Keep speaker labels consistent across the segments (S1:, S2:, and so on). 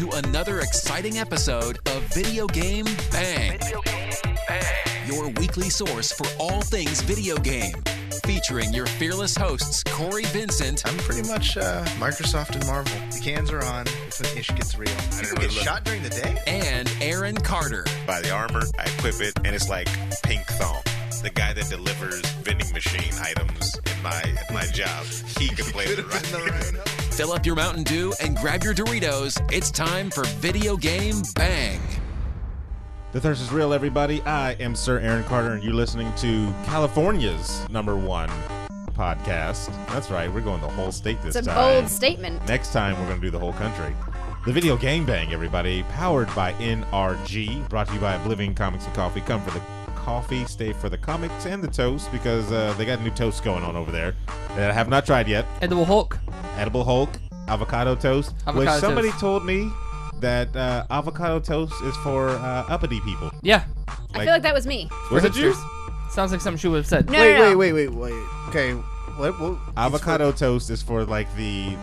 S1: to another exciting episode of Video Game Bang. Video Game Bang. Your weekly source for all things video game. Featuring your fearless hosts, Cory, Vincent.
S2: I'm pretty much Microsoft and Marvel. The cans are on. It's when ish gets real. People get shot during the day?
S1: And Aaron Carter.
S3: Buy the armor, I equip it, and it's like pink thong. The guy that delivers vending machine items in my job, he can play the right.
S1: Fill up your Mountain Dew and grab your Doritos. It's time for Video Game Bang.
S4: The thirst is real, everybody. I am Sir Aaron Carter, and you're listening to California's #1 podcast. That's right, we're going the whole state this time.
S5: It's a bold statement.
S4: Next time, we're going to do the whole country. The Video Game Bang, everybody, powered by NRG, brought to you by Oblivion Comics and Coffee. Come for the coffee, stay for the comics and the toast, because they got new toast going on over there that I have not tried yet.
S6: Edible Hulk,
S4: avocado toast, which somebody told me that avocado toast is for uppity people.
S6: Yeah.
S5: I feel like that was me.
S4: Was it you?
S6: Sounds like something she would have said.
S5: No,
S2: Wait. Okay. What?
S4: Avocado toast is for like the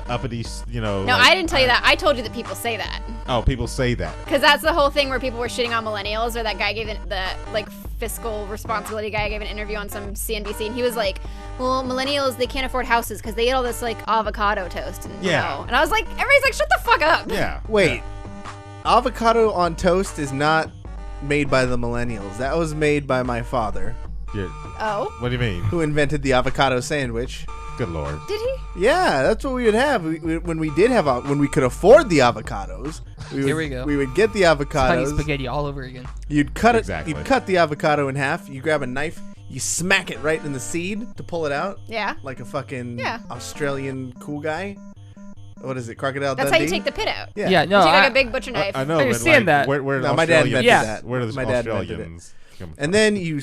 S4: uppity, you know.
S5: No,
S4: like,
S5: I didn't tell you that. I told you that people say that.
S4: Oh, people say that.
S5: Because that's the whole thing where people were shitting on millennials, or that guy gave the fiscal responsibility guy gave an interview on some CNBC, and he was like, well, millennials, they can't afford houses because they eat all this like avocado toast. And,
S4: yeah.
S5: And I was like, everybody's like, shut the fuck up.
S4: Yeah.
S2: Wait. Avocado on toast is not made by the millennials. That was made by my father.
S4: Yeah.
S5: Oh.
S4: What do you mean?
S2: Who invented the avocado sandwich.
S4: Good Lord.
S5: Did he?
S2: Yeah, that's what we would have when we could afford the avocados.
S6: Here we go.
S2: We would get the
S6: Spaghetti
S2: avocados.
S6: spaghetti all over again.
S2: You'd cut it.
S4: Exactly.
S2: You'd cut the avocado in half. You grab a knife. You smack it right in the seed to pull it out.
S5: Yeah.
S2: Like a fucking
S5: Yeah.
S2: Australian cool guy. What is it? Crocodile
S5: That's
S2: Dundee?
S5: how you take the pit out.
S2: Yeah.
S6: Yeah, no.
S5: You take like a big butcher knife.
S4: I know.
S6: I understand
S4: but, like,
S6: that.
S4: Where
S2: No, my dad
S4: Australians-
S2: invented that.
S4: Where does
S2: My dad invented
S4: Australians come from?
S2: And then you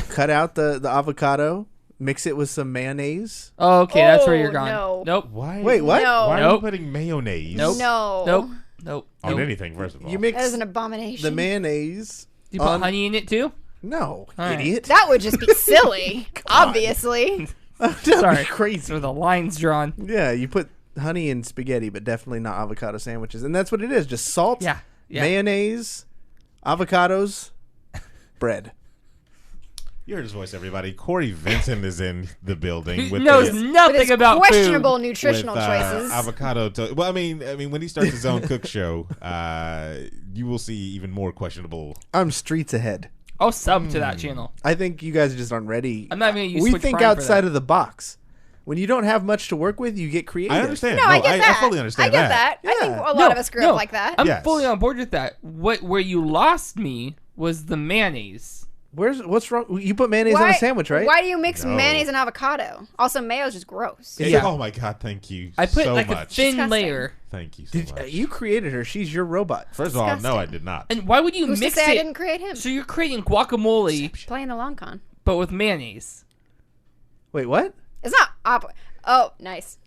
S2: cut out the avocado, mix it with some mayonnaise.
S6: Oh, okay, that's where you're
S5: Oh,
S6: going.
S5: no.
S6: Nope.
S4: Why?
S2: Wait, what?
S5: No.
S4: Why are you
S6: Nope.
S4: putting mayonnaise
S6: Nope.
S5: No.
S6: Nope.
S4: on anything, first of all?
S2: You mix
S5: That is an abomination.
S2: the mayonnaise.
S6: You put honey in it too?
S2: No,
S6: All right.
S2: idiot.
S5: That would just be silly. Obviously.
S2: That'd
S6: Sorry.
S2: be crazy.
S6: So the line's drawn.
S2: Yeah, you put honey in spaghetti, but definitely not avocado sandwiches. And that's what it is. Just salt,
S6: Yeah.
S2: mayonnaise, avocados, bread.
S4: You heard his voice, everybody. Cory Vincent is in the building.
S6: He
S4: with
S6: knows
S4: the,
S5: With
S6: nothing
S5: his
S6: about
S5: questionable
S6: food.
S5: nutritional
S4: with,
S5: choices.
S4: avocado toast. Well, I mean, when he starts his own cook show, you will see even more questionable.
S2: I'm streets ahead.
S6: I'll sub to that channel.
S2: I think you guys just aren't ready.
S6: I'm not even going to use
S2: We
S6: Switch
S2: think
S6: Prime for
S2: outside
S6: that.
S2: of the box. When you don't have much to work with, you get creative.
S4: I understand.
S5: no, I get that.
S4: I fully understand
S5: I get that. I think a lot of us grew up like that.
S6: I'm
S4: Yes.
S6: fully on board with that. Where you lost me was the mayonnaise.
S2: What's wrong? You put mayonnaise on a sandwich, right?
S5: Why do you mix
S4: No.
S5: mayonnaise and avocado? Also, mayo's just gross.
S4: Yeah.
S6: Yeah.
S4: Oh my God! Thank you.
S6: I put
S4: so
S6: like
S4: much.
S6: a thin
S5: Disgusting.
S6: layer.
S4: Thank you so much.
S2: You created her. She's your robot.
S4: First of all, no,
S5: disgusting.
S4: I did not.
S6: And why would you
S5: Who's to
S6: mix
S5: say
S6: it?
S5: I didn't create him?
S6: So you're creating guacamole,
S5: Playing the long con.
S6: but with mayonnaise.
S2: Wait, what?
S5: It's not Oh, nice.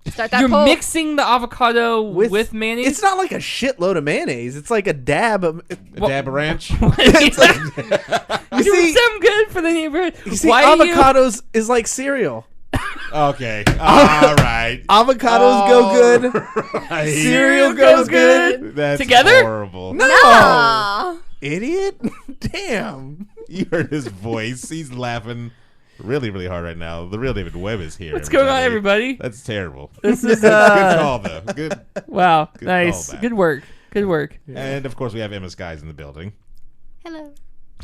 S5: Start that
S6: You're
S5: poll.
S6: mixing the avocado with mayonnaise.
S2: It's not like a shitload of mayonnaise. It's like a dab of.
S4: A dab of ranch.
S2: You
S6: You
S2: see,
S6: sound good for the neighborhood.
S2: you see
S6: Why do
S2: avocados is like cereal.
S4: Okay. All right.
S2: Avocados go good.
S4: Right.
S2: Cereal goes good.
S4: That's
S6: Together?
S4: horrible.
S2: No,
S5: Aw.
S2: idiot. Damn.
S4: You heard his voice. He's laughing really, really hard right now. The real David Webb is here.
S6: What's going on, everybody?
S4: That's terrible.
S6: This is
S4: Good call, though. Good.
S6: wow,
S4: Good
S6: nice,
S4: callback.
S6: good work, good work.
S4: And of course, we have Emmaskies in the building.
S5: Hello.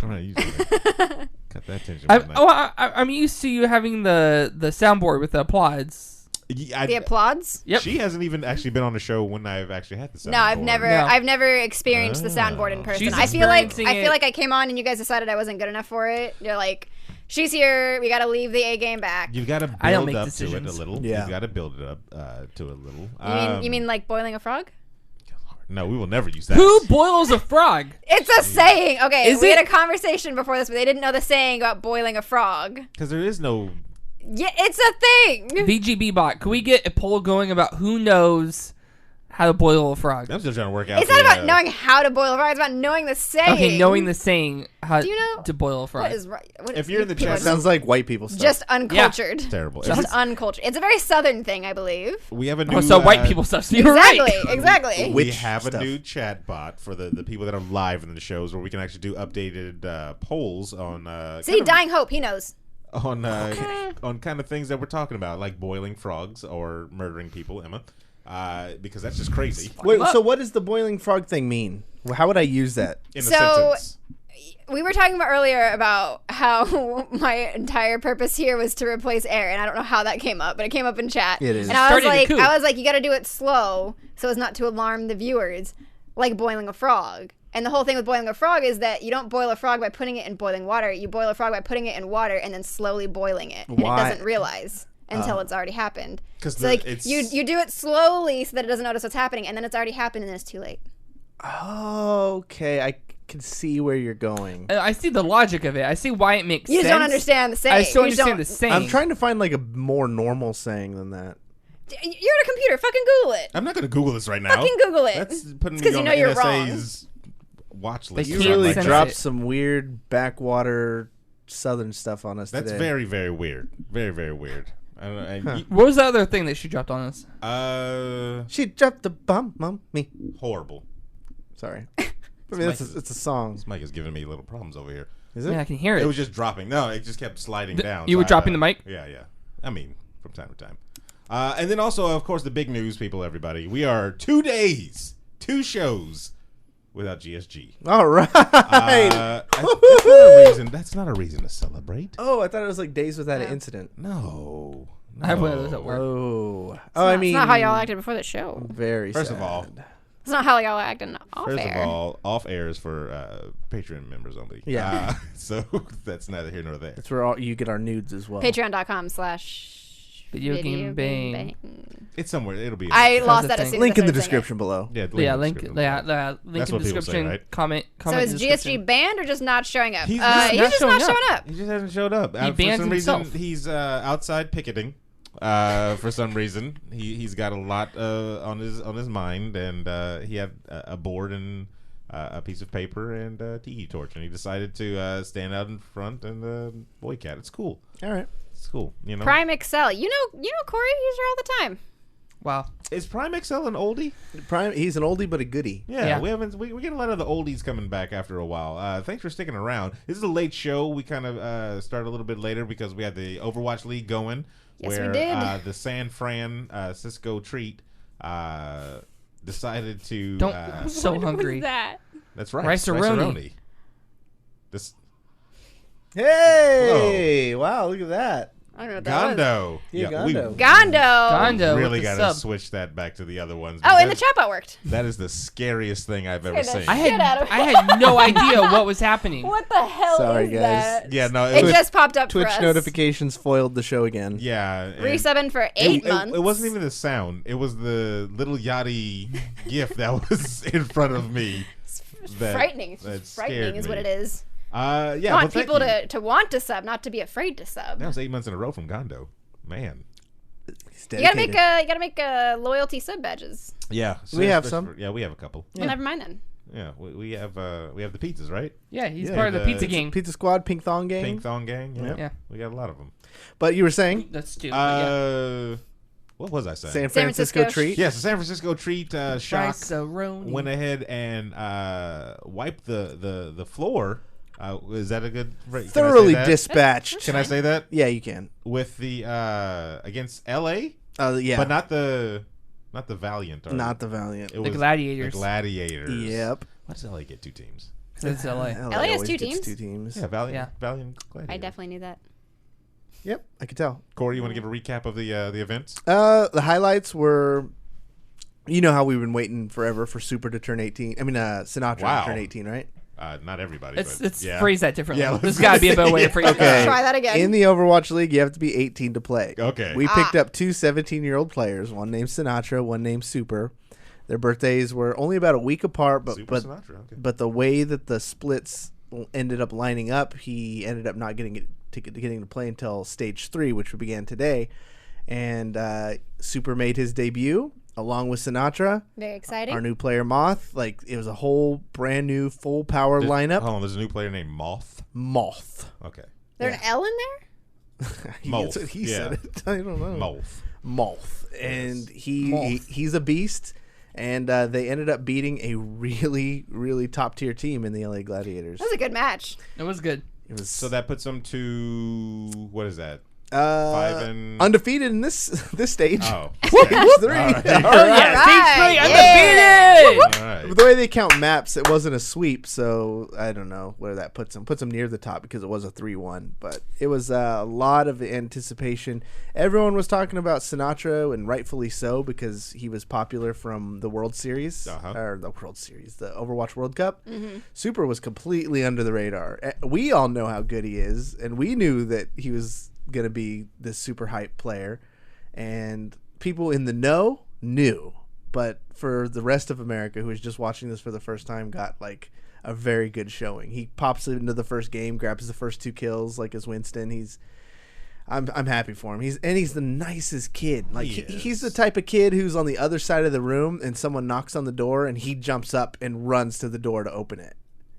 S4: All right, you cut that tension. from that.
S6: I'm used to you having the soundboard with the applauds.
S5: The applauds?
S6: Yep.
S4: She hasn't even actually been on the show when I've actually had the soundboard.
S5: No, I've never experienced the soundboard in person.
S6: She's
S5: I feel like
S6: experiencing it.
S5: I came on and you guys decided I wasn't good enough for it. You're like, she's here. We got to leave the A game back.
S4: You've got to
S6: I don't
S4: build
S6: make
S4: up
S6: decisions.
S4: to it a little.
S2: Yeah.
S4: You've got to build it up to it a little.
S5: You mean like boiling a frog?
S4: No, we will never use that.
S6: Who boils a frog?
S5: It's a saying. Okay,
S6: Is
S5: we
S6: it?
S5: had a conversation before this, but they didn't know the saying about boiling a frog.
S4: Because there is no.
S5: Yeah, it's a thing.
S6: VGB bot. Can we get a poll going about who knows how to boil a frog.
S4: I'm still trying to work out.
S5: It's not about knowing how to boil a frog. It's about knowing the saying.
S6: Okay, knowing the saying how
S5: Do you know
S6: to boil a frog.
S5: What is right?
S4: If you're in the chat,
S2: Sounds like white people stuff.
S5: just uncultured.
S4: terrible.
S5: Just uncultured. It's a very southern thing, I believe.
S4: We have a new.
S6: Oh, so white people stuff. So you're right.
S5: Exactly.
S4: We
S2: Which
S4: have
S2: stuff?
S4: a new chat bot for the people that are live in the shows where we can actually do updated polls on.
S5: See, Dying Hope. He knows.
S4: On kind of things that we're talking about, like boiling frogs or murdering people, Emma, because that's just crazy.
S2: Wait, so what does the boiling frog thing mean? How would I use that?
S4: In a
S5: So-
S4: sentence.
S5: We were talking about earlier about how my entire purpose here was to replace air, and I don't know how that came up, but it came up in chat.
S2: It is.
S5: And I was
S6: Started a coup.
S5: like, you got to do it slow so as not to alarm the viewers, like boiling a frog. And the whole thing with boiling a frog is that you don't boil a frog by putting it in boiling water. You boil a frog by putting it in water and then slowly boiling it, and
S2: Why?
S5: it doesn't realize until it's already happened.
S4: 'Cause
S5: So like
S4: it's-
S5: you do it slowly so that it doesn't notice what's happening, and then it's already happened and then it's too late.
S2: Okay, I can see where you're going.
S6: I see the logic of it. I see why it makes
S5: You
S6: sense.
S5: just don't understand the saying.
S6: I still
S5: You just
S6: understand
S5: don't-
S6: the saying.
S2: I'm trying to find like a more normal saying than that.
S5: You're at a computer. Fucking Google it.
S4: I'm not going to Google this right now.
S5: Fucking Google it.
S4: That's putting
S5: It's
S4: me
S5: 'cause you
S4: on
S5: know
S4: the
S5: you're
S4: NSA's watch list.
S6: They
S2: You
S6: can't
S2: really
S6: sense
S2: dropped
S6: it.
S2: some weird backwater southern stuff on us
S4: That's
S2: today.
S4: very, very weird. Very, very weird. I don't know.
S6: What was the other thing that she dropped on us?
S2: She dropped the bomb on me.
S4: Horrible.
S2: Sorry. I mean, it's a song.
S4: This mic is giving me little problems over here.
S2: Is
S6: I mean,
S2: it?
S6: I can hear it.
S4: It was just dropping. No, it just kept sliding down.
S6: you were dropping the mic?
S4: Yeah, yeah. I mean, from time to time. And then also, of course, the big news, people, everybody. We are 2 days, 2 shows without GSG.
S2: All right.
S4: That's not a reason to celebrate.
S2: Oh, I thought it was like days without an incident.
S4: No.
S6: I have one of those at work.
S2: Oh. I mean,
S5: It's not how y'all acted before the show.
S2: very
S4: First
S2: sad.
S4: of all,
S5: It's not how y'all acted off
S4: First
S5: air.
S4: of all, off air is for Patreon members only.
S2: Yeah.
S4: So that's neither here nor there.
S2: That's where all you get our nudes as well.
S5: Patreon.com/Video
S6: Game Bang.
S4: It's somewhere. It'll be.
S5: I
S6: That's
S5: lost
S6: the
S5: that as
S6: thing.
S5: soon
S2: Link
S5: as
S2: in
S5: I
S2: the
S5: started saying
S2: description below.
S4: Yeah,
S6: Yeah,
S4: link
S6: link
S4: in
S6: in
S4: the description.
S6: the
S4: That's
S6: description.
S4: what people say, right?
S6: Comment.
S5: it. So
S6: in
S5: is
S6: the
S5: GSG
S6: description.
S5: banned or just not showing up?
S4: He's
S5: He's just not showing up.
S4: He just hasn't showed up.
S6: He
S4: For
S6: bans
S4: some
S6: himself.
S4: reason, he's outside picketing. For some reason, he's got a lot on his mind, and he had a board and a piece of paper and a tiki torch, and he decided to stand out in front and boycott. It's cool.
S2: All right.
S4: It's cool. You know.
S5: Prime Excel. You know Cory. He's here all the time.
S6: Wow.
S4: Is Prime XL an oldie?
S2: He's an oldie but a goodie.
S4: Yeah,
S6: Yeah.
S4: we get a lot of the oldies coming back after a while. Thanks for sticking around. This is a late show. We kind of started a little bit later because we had the Overwatch League going,
S5: Yes,
S4: where
S5: we did.
S4: the San Fran Cisco treat decided to.
S6: Don't so
S5: What
S6: hungry.
S5: was that?
S4: That's right,
S6: Rice-a-roni.
S4: This
S2: Hey! Wow, look at that.
S5: I don't know what that was.
S4: Gondo.
S2: Yeah,
S4: we
S2: Gondo.
S5: Gondo.
S6: Gondo.
S4: really
S6: with the
S4: got to
S6: sub.
S4: switch that back to the other ones.
S5: Oh, and the
S4: because
S5: chatbot worked.
S4: that is the scariest thing I've ever
S5: Scared the
S4: seen.
S6: I
S5: shit out of
S6: had no idea what was happening.
S5: What the hell
S2: Sorry,
S5: is
S2: guys.
S5: that?
S4: Yeah, no,
S5: It
S4: was,
S5: just popped up
S2: Twitch
S5: for us.
S2: notifications foiled the show again.
S4: yeah. and-
S5: Resubbing for 8 months.
S4: It wasn't even the sound. It was the little Yachty gif that was in front of me. that-
S5: frightening. It's
S4: that
S5: just frightening
S4: scared
S5: is
S4: me.
S5: what it is.
S4: Yeah,
S5: I
S4: well,
S5: want
S4: thank
S5: people
S4: you.
S5: to want to sub, not to be afraid to sub.
S4: That was 8 months in a row from Gondo. Man.
S2: He's
S5: You gotta
S2: dedicated.
S5: make loyalty sub badges.
S4: Yeah.
S2: We have
S4: especially
S2: some.
S4: yeah, we have a couple.
S5: Well, never mind then.
S4: Yeah, we have the pizzas, right?
S6: Yeah, he's
S2: Yeah,
S6: part of the
S4: the-
S6: pizza gang.
S2: Pizza Squad, Pink Thong Gang.
S4: Pink Thong Gang. Yeah.
S6: Yeah.
S4: We got a lot of them.
S2: But you were saying
S6: That's stupid. yeah.
S4: What was I saying?
S2: San
S5: Francisco
S2: Francisco treat.
S4: Yes, the San Francisco treat shock
S6: Rice-a-roni.
S4: went ahead and wiped the floor. Is that a good? Can I say
S2: Thoroughly
S4: that?
S2: dispatched.
S4: Can I say that?
S2: Yeah, you can.
S4: With the against LA,
S2: Yeah.
S4: but not the Valiant. Or
S2: Not the Valiant.
S4: it
S6: The
S4: was
S6: Gladiators.
S4: The Gladiators.
S2: Yep.
S4: Why does LA get 2 teams?
S6: 'Cause it's LA.
S5: LA has
S2: always
S5: 2
S2: gets
S5: teams?
S2: 2 teams.
S4: Yeah, Valiant.
S6: Yeah.
S4: Valiant Gladiators.
S5: I definitely knew that.
S2: Yep, I could tell.
S4: Corey, you want to give a recap of the events?
S2: The highlights were, you know how we've been waiting forever for Super to turn 18. I mean, Sinatra
S4: Wow.
S2: to turn 18, right?
S4: Not everybody.
S6: Let's
S4: but yeah.
S6: phrase that differently.
S4: Yeah,
S6: There's got to be a better way to phrase
S2: Okay.
S5: Try that again.
S2: In the Overwatch League, you have to be 18 to play.
S4: Okay.
S2: We picked up 2 17-year-old players, one named Sinatra, one named Super. Their birthdays were only about a week apart, but
S4: Super Sinatra. Okay.
S2: but the way that the splits ended up lining up, he ended up not getting to play until stage 3, which began today. And Super made his debut, along with Sinatra,
S5: Very exciting.
S2: our new player Moth. Like, it was a whole brand new full power lineup.
S4: Hold on, there's a new player named Moth.
S2: Moth.
S4: Okay.
S5: There's an L in there?
S2: That's what he said it. I don't know. Moth. And he's a beast. And they ended up beating a really, really top tier team in the LA Gladiators.
S5: That was a good match.
S6: It was good.
S2: It was
S4: So that puts them to, what is that? 5
S2: undefeated in this stage.
S4: Oh.
S2: Stage 3.
S6: Oh yeah,
S5: Right.
S6: stage 3 undefeated.
S4: All right.
S2: But the way they count maps, it wasn't a sweep, so I don't know where that puts them. Puts them near the top because it was a 3-1. But it was a lot of anticipation. Everyone was talking about Sinatra, and rightfully so, because he was popular from the World Series, or the World Series, the Overwatch World Cup. Super was completely under the radar. We all know how good he is, and we knew that he was going to be this super hype player, and people in the know knew. But for the rest of America who is just watching this for the first time, got like a very good showing. He pops into the first game, grabs the first 2 kills, like as Winston. I'm happy for him. He's the nicest kid. Like he's the type of kid who's on the other side of the room and someone knocks on the door and he jumps up and runs to the door to open it,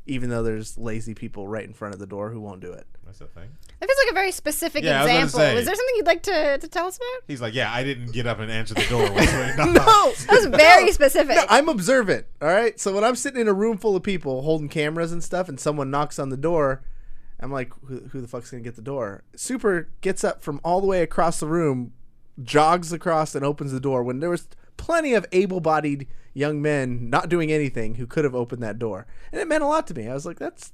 S2: even though there's lazy people right in front of the door who won't do it.
S4: That's the thing.
S5: That feels like a very specific
S4: Yeah, I was gonna
S5: example.
S4: say.
S5: Was there something you'd like to tell us about?
S4: He's like, yeah, I didn't get up and answer the door.
S2: No,
S5: That was very specific.
S2: No, I'm observant. All right. So when I'm sitting in a room full of people holding cameras and stuff, and someone knocks on the door, I'm like, who the fuck's gonna get the door? Super gets up from all the way across the room, jogs across, and opens the door when there was plenty of able-bodied young men not doing anything who could have opened that door, and it meant a lot to me. I was like, that's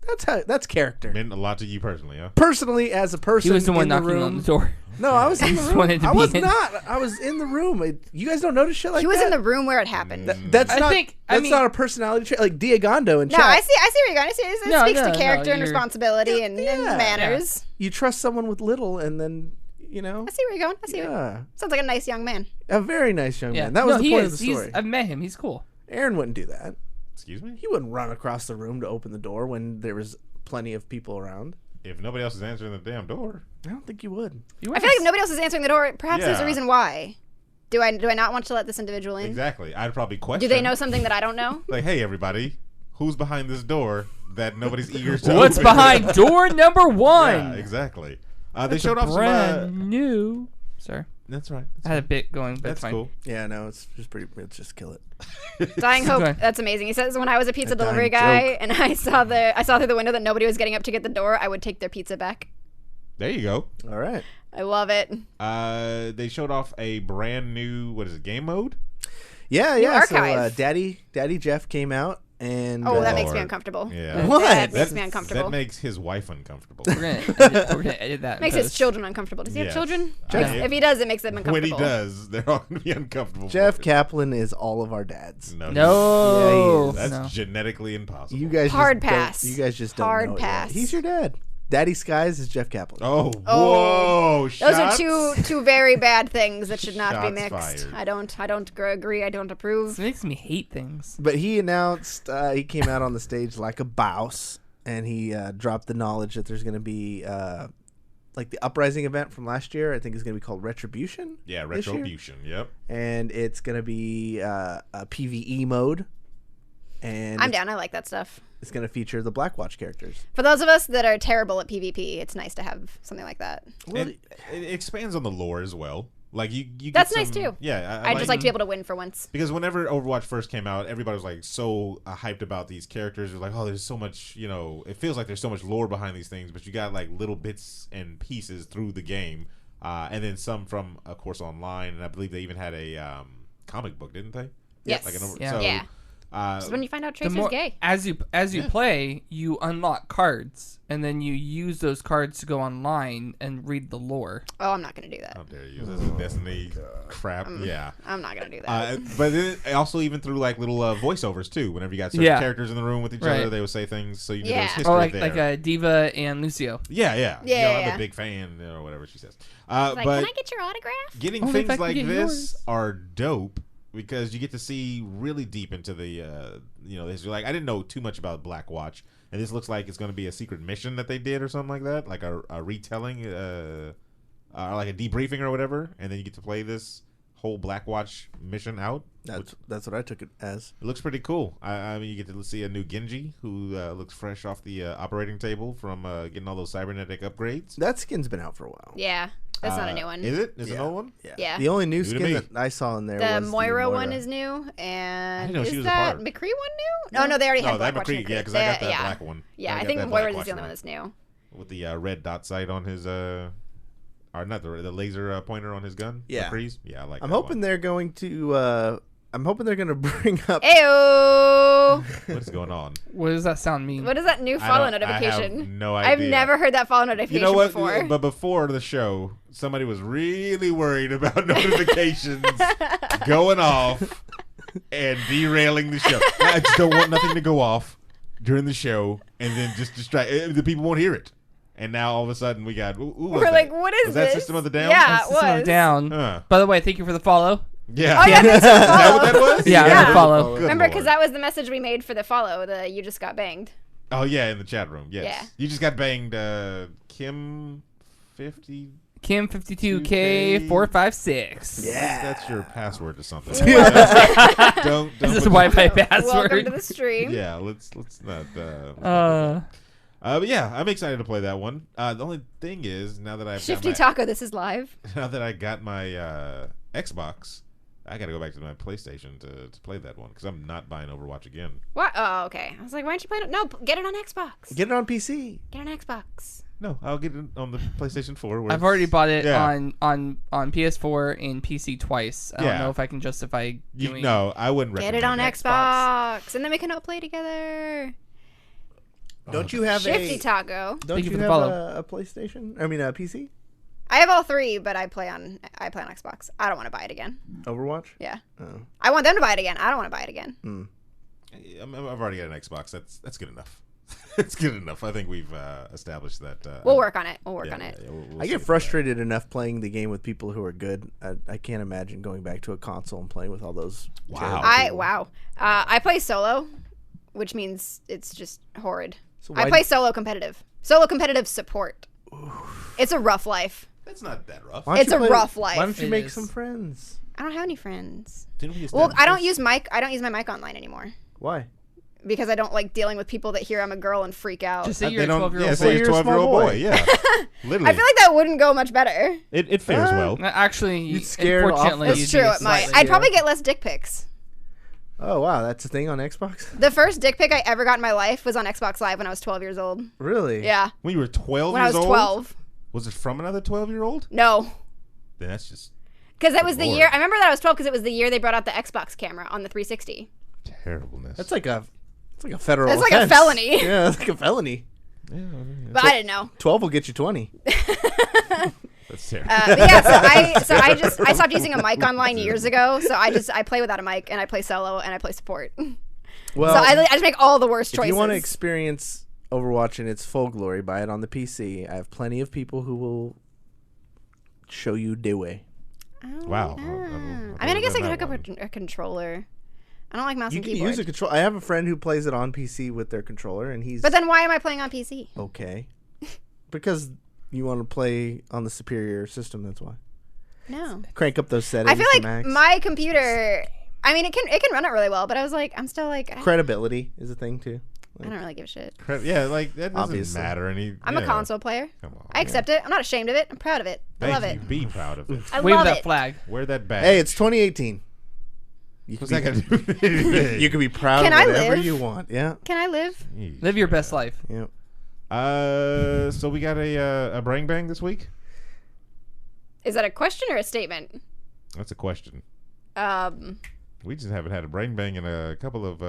S2: character.
S4: Meant a lot to you personally, huh?
S2: Personally, as a person,
S6: He was the one
S2: in
S6: knocking
S2: room,
S6: on the door.
S2: No, I was in the
S6: just
S2: room.
S6: wanted to
S2: I
S6: be
S2: was
S6: in.
S2: not. I was in the room. You guys don't notice shit like
S5: He
S2: that.
S5: was in the room where it happened.
S2: That's
S6: I
S2: not.
S6: think- I
S2: That's
S6: mean-
S2: not a personality trait. Like Diagondo and
S5: No,
S2: chat.
S5: I see where you're going. I see. It
S6: No,
S5: speaks
S6: no,
S5: to character and
S6: you're-
S5: responsibility and
S2: Yeah.
S5: manners.
S2: You trust someone with little, and then you know.
S5: I see where you're going. I see.
S2: Yeah,
S5: Sounds like a nice young man.
S2: a very nice young
S6: Yeah,
S2: man. That was
S6: no,
S2: the
S6: he
S2: point
S6: is.
S2: of the story.
S6: I've met him. He's cool.
S2: Aaron wouldn't do that.
S4: Excuse me?
S2: He wouldn't run across the room to open the door when there was plenty of people around.
S4: If nobody else is answering the damn door.
S2: I don't think you would.
S6: He
S5: I feel like if nobody else is answering the door, perhaps there's a
S4: Yeah.
S5: reason why. Do I not want to let this individual in?
S4: Exactly. I'd probably question.
S5: Do they know something that I don't know?
S4: Like, hey, everybody, who's behind this door that nobody's eager to
S6: What's
S4: open?
S6: behind door number 1?
S4: Yeah, exactly. They
S6: That's
S4: showed
S6: a
S4: off some...
S6: brand new. Sorry,
S4: That's right.
S6: I had a bit going, but
S4: That's
S6: it's fine.
S4: cool.
S2: Yeah, no, it's just pretty. Let's just kill it.
S5: Dying Hope.
S6: Okay.
S5: That's amazing. He says when I was a pizza
S2: A dying
S5: delivery guy
S2: joke.
S5: and I saw through the window that nobody was getting up to get the door, I would take their pizza back.
S4: There you go.
S2: All right.
S5: I love it.
S4: They showed off a brand new, what is it, game mode?
S2: Yeah, yeah. So
S5: archive.
S2: Daddy Jeff came out and.
S5: Oh, that makes me
S4: Lord.
S5: uncomfortable.
S4: Yeah.
S2: What?
S5: That makes
S2: That-
S5: me uncomfortable.
S4: That makes his wife uncomfortable.
S6: We're gonna edit that. in
S5: Makes his
S6: post.
S5: children uncomfortable. Does he have
S4: Yes.
S5: children?
S4: Jeff-
S5: If he does, it makes them
S4: When
S5: uncomfortable.
S4: he does, they're all going to be uncomfortable.
S2: Jeff
S4: for it.
S2: Kaplan is all of our dads.
S4: No.
S6: No,
S2: Yeah, he
S4: That's
S6: no.
S4: genetically impossible.
S2: You guys
S5: Hard
S2: just don't-
S5: pass.
S2: You guys just don't
S5: Hard
S2: know it
S5: pass.
S2: yet. He's your dad. Daddy Skies is Jeff Kaplan.
S4: Oh,
S5: Oh.
S4: whoa.
S5: Those
S4: shots?
S5: are two very bad things that should not be
S4: Shots
S5: mixed.
S4: fired.
S5: I don't agree. I don't approve.
S6: This makes me hate things.
S2: But he announced he came out on the stage like a boss, and he dropped the knowledge that there's going to be like the Uprising event from last year. I think is going to be called Retribution.
S4: Yeah,
S2: this year.
S4: Retribution. Yep.
S2: And it's going to be a PVE mode, and
S5: I'm down. I like that stuff.
S2: it's going to feature the Blackwatch characters.
S5: For those of us that are terrible at PvP, it's nice to have something like that.
S2: Well,
S4: It expands on the lore as well. Like you get
S5: That's nice,
S4: some-
S5: too.
S4: Yeah,
S5: I'd just like to be able to win for once.
S4: Because whenever Overwatch first came out, everybody was like so hyped about these characters. It was like, oh, there's so much, it feels like there's so much lore behind these things, but you got like little bits and pieces through the game, and then some from, of course, online. And I believe they even had a comic book, didn't they?
S5: Yes.
S4: Like
S6: Yeah.
S4: So,
S5: Yeah. Just when you find out
S6: The
S5: Tracer's
S6: more
S5: gay.
S6: as you play, you unlock cards, and then you use those cards to go online and read the lore.
S5: Oh, I'm not going to do that.
S4: How dare you? This is Destiny crap. Yeah.
S5: I'm not going to do that.
S4: But then also even through like little voiceovers too. Whenever you got certain
S6: Yeah.
S4: characters in the room with each
S6: Right.
S4: other, they would say things so you knew
S5: Yeah.
S4: there was history
S6: Or like
S4: there.
S6: Diva and Lucio.
S4: Yeah.
S5: Yeah,
S4: I'm
S5: yeah.
S4: a big fan or whatever she says.
S5: Like,
S4: but
S5: can I get your autograph?
S4: getting
S6: Only if I
S4: things
S6: can
S4: like
S6: get
S4: this
S6: yours.
S4: are dope because you get to see really deep into the the history. Like I didn't know too much about Blackwatch, and this looks like it's going to be a secret mission that they did or something like that, like a retelling, or like a debriefing or whatever, and then you get to play this whole Black Watch mission out.
S2: That's what I took it as.
S4: It looks pretty cool. I mean, you get to see a new Genji who looks fresh off the operating table from getting all those cybernetic upgrades.
S2: That skin's been out for a while.
S5: Yeah, that's not a new one.
S4: Is it? Is it an old one?
S5: Yeah.
S2: The only new
S4: New to
S2: skin
S4: me.
S2: that I saw in there
S5: The
S2: was
S5: Moira
S2: the
S5: one is new, and
S4: I didn't know she
S5: is
S4: was a
S5: that
S4: part.
S5: McCree one new? No, they already
S4: No,
S5: had
S4: that
S5: Black Watch.
S4: McCree, yeah, because I got that black one.
S5: Yeah, I
S4: got
S5: think
S4: that Black
S5: Moira's
S4: Watch
S5: the only one that's new.
S4: with the red dot sight on his or not the laser pointer on his gun.
S2: Yeah.
S4: McCree's? Yeah, I like.
S2: I'm
S4: that
S2: hoping
S4: one.
S2: they're going to. I'm hoping they're going to bring up.
S5: Ayo!
S4: What's going on?
S6: What does that sound mean?
S5: What is that new
S4: I
S5: follow
S4: don't- I
S5: notification?
S4: have no
S5: I've
S4: idea.
S5: never heard that follow notification
S4: You know what?
S5: before.
S4: But before the show, somebody was really worried about notifications going off and derailing the show. I just don't want nothing to go off during the show and then just distract. The people won't hear it. And now all of a sudden we got.
S5: We're like, what is
S4: was
S5: this?
S4: that System of the Down?
S5: Yeah, it
S6: System of
S5: was.
S6: Down.
S4: Huh.
S6: By the way, thank you for the follow.
S4: Yeah.
S5: Oh yeah, thanks for the
S4: Is that what that
S5: follow.
S4: was?
S6: Yeah,
S5: Yeah.
S6: follow.
S4: Good
S5: Remember, because
S4: Lord.
S5: that was the message we made for the follow. The you just got banged.
S4: Oh yeah, in the chat room. Yes.
S5: Yeah.
S4: You just got banged. Kim 50.
S6: Kim 52K 456.
S2: Yeah.
S4: That's your password to something.
S2: Yeah.
S4: don't.
S6: This is
S4: put-
S6: Wi-Fi
S5: Welcome
S6: password.
S5: to the stream.
S4: Yeah. Let's not. But yeah, I'm excited to play that one. The only thing is, now that I've
S5: Shifty
S4: got
S5: Taco, this is live.
S4: now that I got my Xbox, I got to go back to my PlayStation to play that one because I'm not buying Overwatch again.
S5: What? Oh, okay. I was like, why don't you play it? No, get it on Xbox.
S2: Get it on PC.
S5: Get it on Xbox.
S4: No, I'll get it on the PlayStation 4. where
S6: I've already
S4: it's-
S6: bought it
S4: Yeah.
S6: on PS4 and PC twice. I
S4: Yeah.
S6: don't know if I can justify doing.
S4: No, I wouldn't
S5: Get
S4: recommend
S5: it on
S6: Xbox.
S5: Xbox. And then we can all play together.
S2: Don't you have
S5: Shifty
S2: a?
S5: Taco.
S2: Don't
S6: Thank you
S2: you
S6: for the
S2: have
S6: follow.
S2: a PlayStation? I mean, a PC?
S5: I have all three, but I play on Xbox. I don't want to buy it again.
S2: Overwatch?
S5: Yeah.
S2: Oh.
S5: I want them to buy it again. I don't want to buy it again.
S4: I've already got an Xbox. That's good enough. It's good enough. I think we've established that.
S5: We'll work on it. We'll work
S4: yeah,
S5: on it.
S4: yeah, we'll
S2: I
S4: see
S2: get
S4: about
S2: frustrated enough playing the game with people who are good. I can't imagine going back to a console and playing with all those.
S4: Wow.
S2: terrible people.
S5: I play solo, which means it's just horrid.
S2: So
S5: I
S2: why-
S5: play solo competitive. Solo competitive support. It's a rough life.
S4: that. That's not that rough.
S2: Why don't
S5: It's
S2: you
S5: a rough life.
S2: Why don't you
S6: It
S2: make
S6: is.
S2: some friends?
S5: I don't have any friends.
S4: Didn't we
S5: Well,
S4: establish
S5: I don't
S4: this?
S5: use mic. I don't use my mic online anymore
S2: Why?
S5: because I don't like dealing with people that hear I'm a girl and freak out.
S6: Just say
S4: They
S6: you're a
S4: don't-
S6: 12-year-old
S4: yeah,
S6: boy.
S4: say you're a
S2: You're a small
S4: 12-year-old boy.
S2: boy.
S4: Yeah. Literally.
S5: I feel like that wouldn't go much better.
S4: it fares well.
S6: Actually,
S2: You'd scare off-
S6: unfortunately,
S2: That's
S6: you'd
S5: It's
S6: be
S5: true. It might.
S6: slightly-
S5: I'd probably get less dick pics.
S2: Oh wow, that's a thing on Xbox.
S5: The first dick pic I ever got in my life was on Xbox Live when I was 12 years old.
S2: Really?
S5: Yeah,
S4: When you were 12
S5: when I
S4: years
S5: was
S4: old?
S5: 12.
S4: Was it from another 12-year-old?
S5: No,
S4: Then that's just
S5: because it was the
S4: Lord.
S5: year. I remember that I was 12 because it was the year they brought out the Xbox camera on the 360.
S4: terribleness.
S2: That's like a. It's like a federal.
S5: That's like a
S2: offense.
S5: felony.
S2: Yeah, it's like a felony.
S5: But I didn't know.
S2: 12 will get you 20.
S4: That's terrible.
S5: But yeah, I stopped using a mic online years ago. So I play without a mic and I play solo and I play support.
S2: Well,
S5: So I just make all the worst
S2: if
S5: choices.
S2: you want to experience Overwatch in its full glory, buy it on the PC. I have plenty of people who will show you the way.
S4: Wow.
S5: I mean, I guess I could hook up a controller. I don't like mouse
S2: You
S5: and
S2: can
S5: keyboard.
S2: use a control. I have a friend who plays it on PC with their controller, and he's
S5: But then why am I playing on PC?
S2: okay. Because you want to play on the superior system. That's why.
S5: No.
S2: Crank up those settings.
S5: I feel
S2: to
S5: like
S2: max.
S5: my computer. I mean, it can run it really well, but I was like, I'm still like, I
S2: credibility is a thing too.
S5: don't really give a shit.
S4: Yeah, like that doesn't
S2: Obviously.
S4: matter.
S5: I'm a console player.
S4: Come on.
S5: I accept it. I'm not ashamed of it. I'm proud of it. I
S4: Thank
S5: love
S4: you.
S5: it.
S4: Be proud of it.
S5: I
S6: Wave
S5: love
S6: that
S5: it.
S6: flag.
S4: Wear that badge.
S2: Hey, it's 2018. You
S4: What's
S2: can,
S4: that
S2: be,
S4: gonna do? Anything?
S2: you can be proud
S5: Can
S2: of
S5: I
S2: whatever
S5: live?
S2: you want. Yeah.
S5: Can I live?
S4: Jeez.
S6: Live your best life.
S2: Yeah.
S4: So we got a Brain Bang this week.
S5: Is that a question or a statement?
S4: That's a question.
S5: Um,
S4: We just haven't had a Brain Bang in a couple of.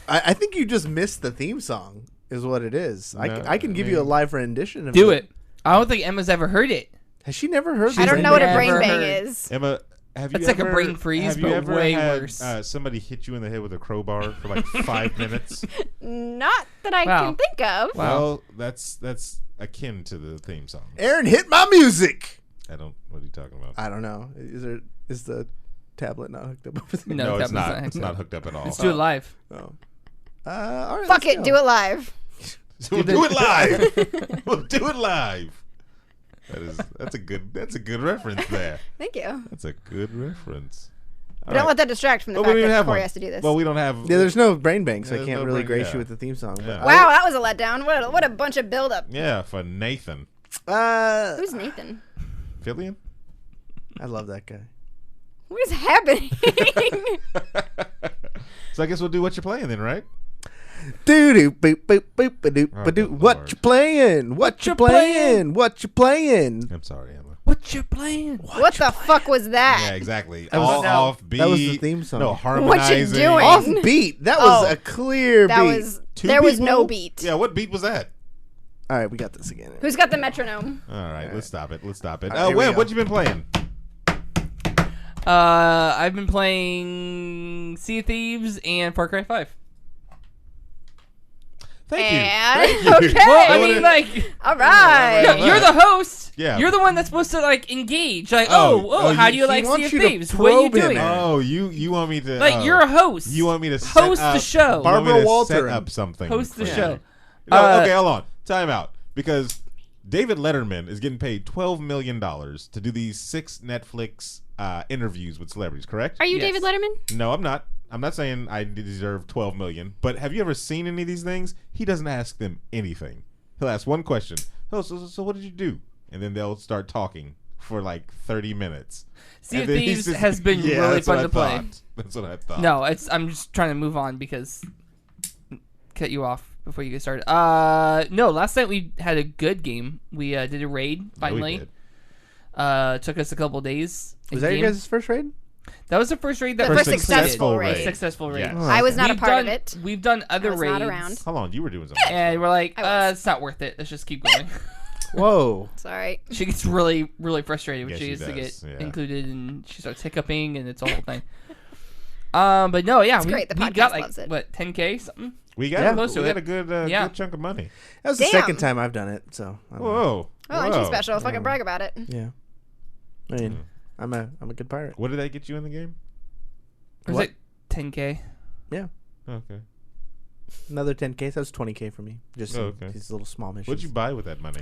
S2: I think you just missed the theme song. Is what it is.
S4: No,
S2: I can give you a live rendition of
S6: Do it. I don't think Emma's ever heard it.
S2: Has she never heard?
S5: I
S2: this
S5: don't know what a
S6: never
S5: brain bang
S6: heard.
S5: is.
S4: Emma, have you
S6: It's like a
S4: ever,
S6: brain freeze,
S4: have you
S6: but
S4: ever
S6: way
S4: had,
S6: worse.
S4: Somebody hit you in the head with a crowbar for like 5 minutes?
S5: Not that I
S6: Wow.
S5: can think of.
S6: Wow.
S4: Well, that's akin to the theme song.
S2: Aaron hit my music.
S4: I don't. What are you talking about?
S2: I don't know. Is the tablet not hooked up over there?
S6: No,
S4: it's
S6: tablet's
S4: not.
S6: not
S4: It's
S6: hooked
S4: not
S6: up.
S4: hooked up at all.
S6: Let's do it live.
S2: Oh. All right.
S5: Fuck it. Do it live.
S4: We'll do it live. We'll do it live. That's a good reference there.
S5: Thank you.
S4: That's a good reference.
S5: But don't let that distract from the fact that Cory has to do this.
S4: Well, we don't have.
S2: Yeah, there's no brain bank, so I can't
S4: no
S2: really
S4: brain-
S2: grace
S4: yeah.
S2: you with the theme song.
S4: Yeah.
S2: But
S5: Wow, that was a letdown. What a bunch of buildup.
S4: Yeah, for Nathan
S5: Who's Nathan?
S4: Fillion.
S2: I love that guy.
S5: What is happening?
S4: So I guess we'll do what you're playing then, right?
S2: Doo doo boop boop boop ba doop
S4: Oh,
S2: ba doo.
S4: good
S2: What
S4: Lord.
S2: you playing? What you playing? What you playing?
S4: I'm sorry, Emma.
S6: What you playing?
S5: What the fuck was that?
S4: Yeah, exactly.
S2: was-
S4: All off beat.
S2: that was the theme song.
S4: No
S2: What you
S4: harmonizing.
S5: doing?
S2: Off beat. That was
S5: Oh.
S2: a clear
S5: That
S2: beat.
S5: was
S4: Two
S5: there was
S4: people?
S5: no beat.
S4: Yeah, what beat was that?
S2: All right, we got this again.
S5: Who's got the metronome?
S4: All right, let's stop it. Let's stop it.
S2: All right, here we
S4: Webb,
S2: go.
S4: what you been playing?
S6: I've been playing Sea of Thieves and Far Cry 5.
S4: Thank you.
S5: And
S4: Thank you.
S5: okay,
S6: Well, I mean, like,
S5: all right.
S6: no, you're the host.
S4: Yeah.
S6: You're the one that's supposed to like engage. Like,
S4: Oh,
S6: how
S4: you-
S6: do you
S2: he
S6: like Sea
S2: wants
S6: of
S2: you to
S6: Thieves? What are you
S2: probe him,
S6: doing?
S2: man.
S4: Oh, you want me to?
S6: Like, you're a host.
S4: You want me to set
S6: host
S4: up,
S6: the show?
S4: you want me
S2: Barbara
S4: to
S2: Walter
S4: set
S2: him.
S4: up something.
S6: Host the
S4: for
S6: show.
S4: you. No,
S6: Uh,
S4: okay, hold on. Time out. Because David Letterman is getting paid $12 million to do these 6 Netflix interviews with celebrities, correct?
S5: Are you
S6: Yes.
S5: David Letterman?
S4: No, I'm not. I'm not saying I deserve $12 million. But have you ever seen any of these things? He doesn't ask them anything. He'll ask one question. Oh, so what did you do? And then they'll start talking for like 30 minutes.
S6: Sea
S4: And
S6: of
S4: then he
S6: Thieves
S4: says-
S6: has been
S4: Yeah,
S6: really
S4: that's what
S6: fun
S4: I
S6: to play.
S4: thought. That's what I thought.
S6: No, I'm just trying to move on because cut you off before you get started. No, last night we had a good game. We did a raid
S4: Yeah, we
S6: finally.
S4: did.
S6: Took us a couple days.
S2: Was that your guys' first raid?
S6: That was the first raid that
S5: The
S6: we
S5: first
S6: completed.
S5: successful raid.
S6: Successful raid.
S4: Yes.
S5: I was not a
S6: We've
S5: part
S6: done,
S5: of it.
S6: We've done other
S5: I was
S6: raids.
S5: not around.
S4: Hold on, you were doing something.
S6: And we're like,
S5: I was.
S6: it's not worth it. Let's just keep going.
S2: Whoa.
S5: Sorry.
S6: She gets really, really frustrated when
S4: Yeah,
S6: she
S4: she
S6: gets to
S4: does,
S6: get
S4: yeah.
S6: included, and she starts hiccuping, and it's a whole thing. But no, yeah, we
S5: great. The
S6: got
S5: podcast
S6: like
S5: loves it.
S6: what 10K something.
S4: We got,
S2: Yeah.
S6: Close to
S4: we
S6: it.
S4: got a good,
S6: Yeah.
S4: good chunk of money.
S2: That was the
S5: Damn.
S2: second time I've done it, so. I don't know.
S4: Whoa.
S5: Oh, aren't you
S4: Whoa.
S5: special? Fucking brag about it.
S2: Yeah. I mean, I'm a good pirate.
S4: What did that get you in the game?
S6: Or was
S2: What?
S6: it 10K?
S2: Yeah.
S4: Okay.
S2: Another 10K. So that was 20K for me. Just
S4: Oh, okay.
S2: these little small missions.
S4: What'd you buy with that money?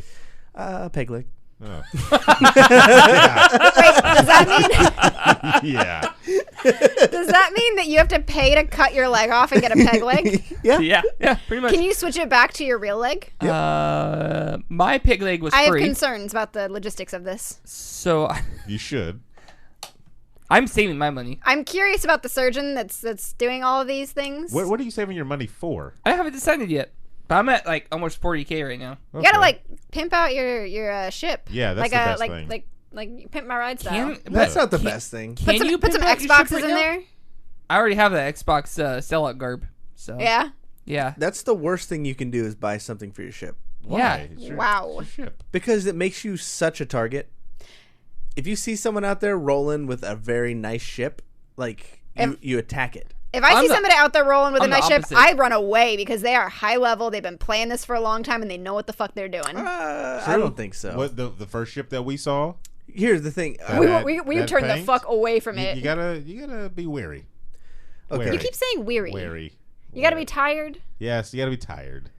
S2: Peg leg.
S4: Oh.
S5: Wait, does that mean
S4: Yeah.
S5: does that mean that you have to pay to cut your leg off and get a peg leg?
S2: Yeah.
S6: Yeah, pretty much.
S5: Can you switch it back to your real leg?
S6: My pig leg was
S5: I have
S6: free,
S5: concerns about the logistics of this.
S6: so
S4: You should.
S6: I'm saving my money.
S5: I'm curious about the surgeon that's doing all of these things.
S4: What are you saving your money for?
S6: I haven't decided yet, but I'm at like almost 40K right now.
S5: You gotta
S4: Okay.
S5: like pimp out your ship.
S4: Yeah, that's
S5: like
S4: the best
S5: like,
S4: thing.
S5: like pimp my ride style.
S2: That's not the
S6: can-
S2: best thing.
S6: Can you
S5: Put some
S6: pimp out your
S5: Xboxes
S6: ship right
S5: in
S6: now?
S5: there.
S6: I already have the Xbox sellout garb. So
S5: Yeah.
S6: yeah.
S2: That's the worst thing you can do is buy something for your ship.
S4: Why?
S6: Yeah.
S4: It's your-
S5: Wow.
S4: it's your ship.
S2: Because it makes you such a target. If you see someone out there rolling with a very nice ship, like you attack it.
S5: If I
S6: I'm
S5: see
S6: the-
S5: somebody out there rolling with a
S6: I'm the
S5: nice ship,
S6: opposite.
S5: I run away because they are high level. They've been playing this for a long time and they know what the fuck they're doing.
S2: I
S4: True.
S2: don't think so.
S4: What the first ship that we saw?
S2: Here's the thing.
S5: We
S4: that
S5: turned the
S4: paint?
S5: fuck away from
S4: You
S5: it.
S4: you gotta be wary.
S2: Okay.
S4: Wary.
S5: You keep saying weary.
S4: Wary.
S5: You gotta be tired.
S4: Yes, you gotta be tired.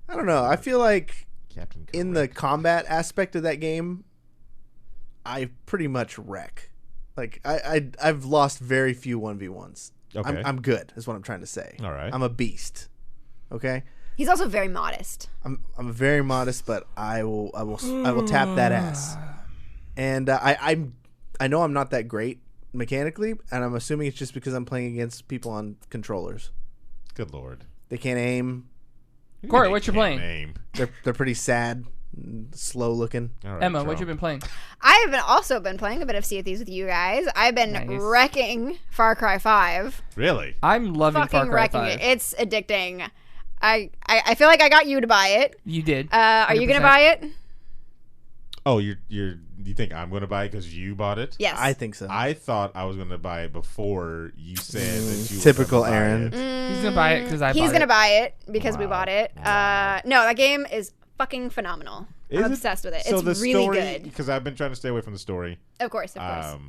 S2: I don't know. I feel like
S4: Captain.
S2: in the
S4: Correct.
S2: combat aspect of that game, I pretty much wreck. Like I've lost very few 1v1s.
S4: Okay.
S2: I'm good. Is what I'm trying to say.
S4: All right.
S2: I'm a beast. Okay.
S5: He's also very modest.
S2: I'm very modest, but I will tap that ass. And I know I'm not that great mechanically, and I'm assuming it's just because I'm playing against people on controllers.
S4: Good lord.
S2: They can't aim.
S6: Corey,
S4: They
S6: what you
S4: can't
S6: playing?
S4: Name.
S2: They're pretty sad, and slow looking.
S4: All right,
S6: Emma, what
S4: Trump.
S6: you been playing?
S5: I've also been playing a bit of Sea of Thieves with you guys. I've been
S6: Nice.
S5: wrecking Far Cry 5.
S4: Really?
S6: I'm loving
S5: Fucking
S6: Far Cry
S5: wrecking
S6: 5.
S5: it. It's addicting. I feel like I got you to buy it.
S6: You did.
S5: Are you gonna
S6: 100%.
S5: buy it?
S4: Oh, you think I'm gonna buy it because you bought it?
S5: Yes.
S2: I think so.
S4: I thought I was gonna buy it before you said that you.
S2: Typical
S4: were gonna buy
S2: Aaron.
S4: it.
S6: He's gonna buy it because I.
S5: He's
S6: bought
S5: gonna
S6: it.
S5: buy it because we
S4: Wow.
S5: bought it.
S4: Wow.
S5: No, that game is fucking phenomenal.
S4: Is
S5: I'm
S4: it?
S5: obsessed with it.
S4: So
S5: It's
S4: the
S5: really
S4: story,
S5: good.
S4: because I've been trying to stay away from the story.
S5: Of course, of course.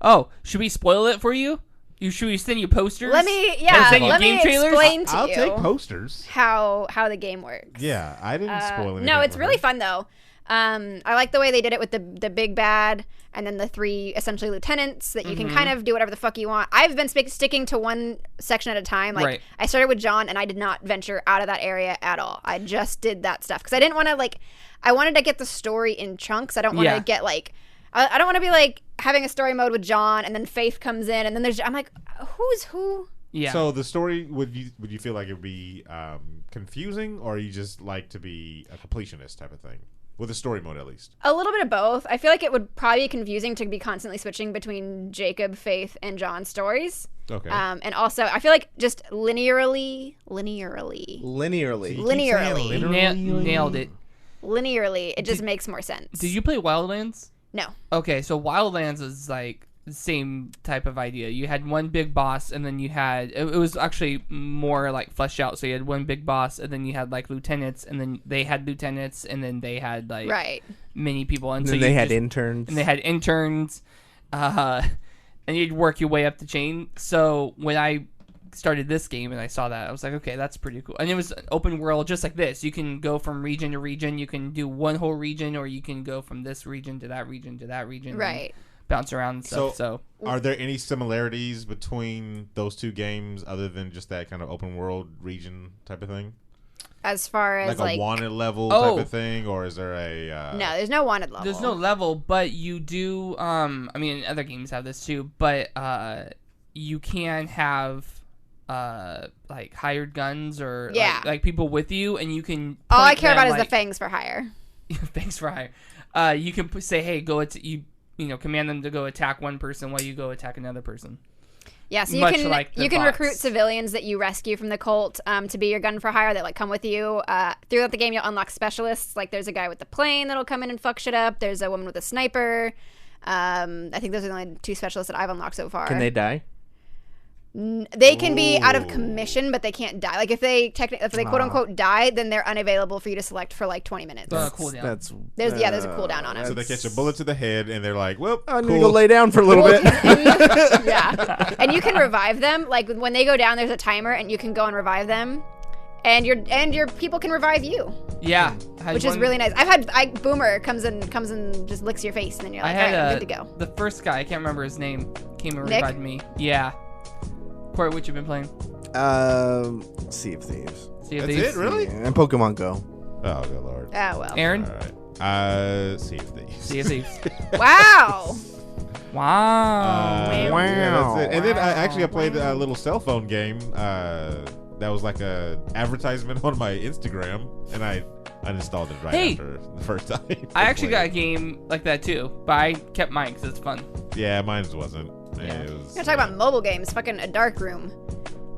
S6: Oh, should we spoil it for you? Should we send you posters?
S5: Let me
S6: send you
S5: let me
S6: game trailers?
S5: explain to
S4: I'll
S5: you
S4: take posters.
S5: how the game works.
S4: Yeah, I didn't spoil anything.
S5: No, it's
S4: for
S5: really
S4: her.
S5: fun though. I like the way they did it with the big bad and then the 3 essentially lieutenants that you can kind of do whatever the fuck you want. I've been sticking to one section at a time. Like I started with John and I did not venture out of that area at all. I just did that stuff because I didn't want to I wanted to get the story in chunks. I don't want to get I don't want to be having a story mode with John and then Faith comes in and then I'm like, who's who?
S6: Yeah.
S4: So the story, would you feel like it would be confusing, or you just like to be a completionist type of thing? With a story mode, at least.
S5: A little bit of both. I feel like it would probably be confusing to be constantly switching between Jacob, Faith, and John's stories.
S4: Okay.
S5: And also, I feel like just linearly.
S2: Nailed
S6: it.
S5: Linearly, it just makes more sense.
S6: Did you play Wildlands?
S5: No.
S6: Okay, so Wildlands is the same type of idea. You had one big boss, and then you had it was actually more fleshed out. So you had one big boss, and then you had lieutenants, and then they had lieutenants, and then they had many people, and so
S2: they had interns,
S6: and you'd work your way up the chain. So when I started this game and I saw that, I was like, okay, that's pretty cool. And it was open world, just like this. You can go from region to region. You can do one whole region, or you can go from this region to that region to that region.
S5: Right.
S6: Bounce around and stuff. So
S4: are there any similarities between those two games other than just that kind of open world region type of thing?
S5: As far as
S4: a wanted level type of thing, or is there a
S5: No, there's no wanted level.
S6: There's no level, but you do I mean other games have this too, but you can have hired guns or people with you, and you can
S5: all I care about is the fangs for hire.
S6: Fangs for hire. You can say, hey, command them to go attack one person while you go attack another person. Yeah, so you can recruit civilians that you rescue from the cult to be your gun for hire that come with you. Throughout the game, you'll unlock specialists. There's a guy with the plane that'll come in and fuck shit up. There's a woman with a sniper. I think those are the only 2 specialists that I've unlocked so far.
S2: Can they die?
S5: They can be out of commission, but they can't die. If they quote unquote die, then they're unavailable for you to select for 20 minutes.
S6: Cooldown.
S5: There's a cooldown on it.
S4: So they catch a bullet to the head, and they're like, "Well,
S2: I need to go lay down for a little bit."
S5: Yeah, and you can revive them. When they go down, there's a timer, and you can go and revive them, and your people can revive you.
S6: Yeah,
S5: which is really nice. Boomer comes and just licks your face, and then you're like, all right, I'm good to go.
S6: The first guy, I can't remember his name, came and
S5: Nick?
S6: revived me. Yeah. Cory, what you been playing?
S2: Sea of Thieves.
S4: That's it, really?
S2: Yeah, and Pokemon Go.
S4: Oh, good lord.
S5: Oh, well.
S6: Aaron?
S4: All right. Sea of Thieves.
S6: Sea of Thieves.
S5: Wow.
S6: Wow.
S4: Yeah, that's it. And then I played a little cell phone game that was like a advertisement on my Instagram, and I uninstalled it after the first time.
S6: I actually got a game like that too, but I kept mine because it's fun.
S4: Yeah, mine wasn't.
S5: Yeah. We're going to talk about mobile games. Fucking A Dark Room.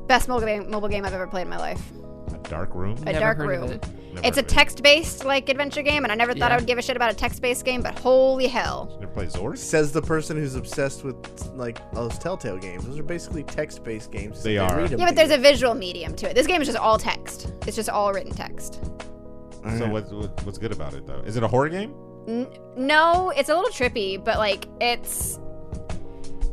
S5: Best mobile game I've ever played in my life.
S4: A Dark Room?
S5: A Dark Room. It's a text-based adventure game, and I never thought I would give a shit about a text-based game, but holy hell.
S4: You never played Zork?
S2: Says the person who's obsessed with those Telltale games. Those are basically text-based games.
S4: They are.
S5: Yeah, but there's a visual medium to it. This game is just all text. It's just all written text.
S4: So what's good about it though? Is it a horror game?
S5: No, it's a little trippy, but it's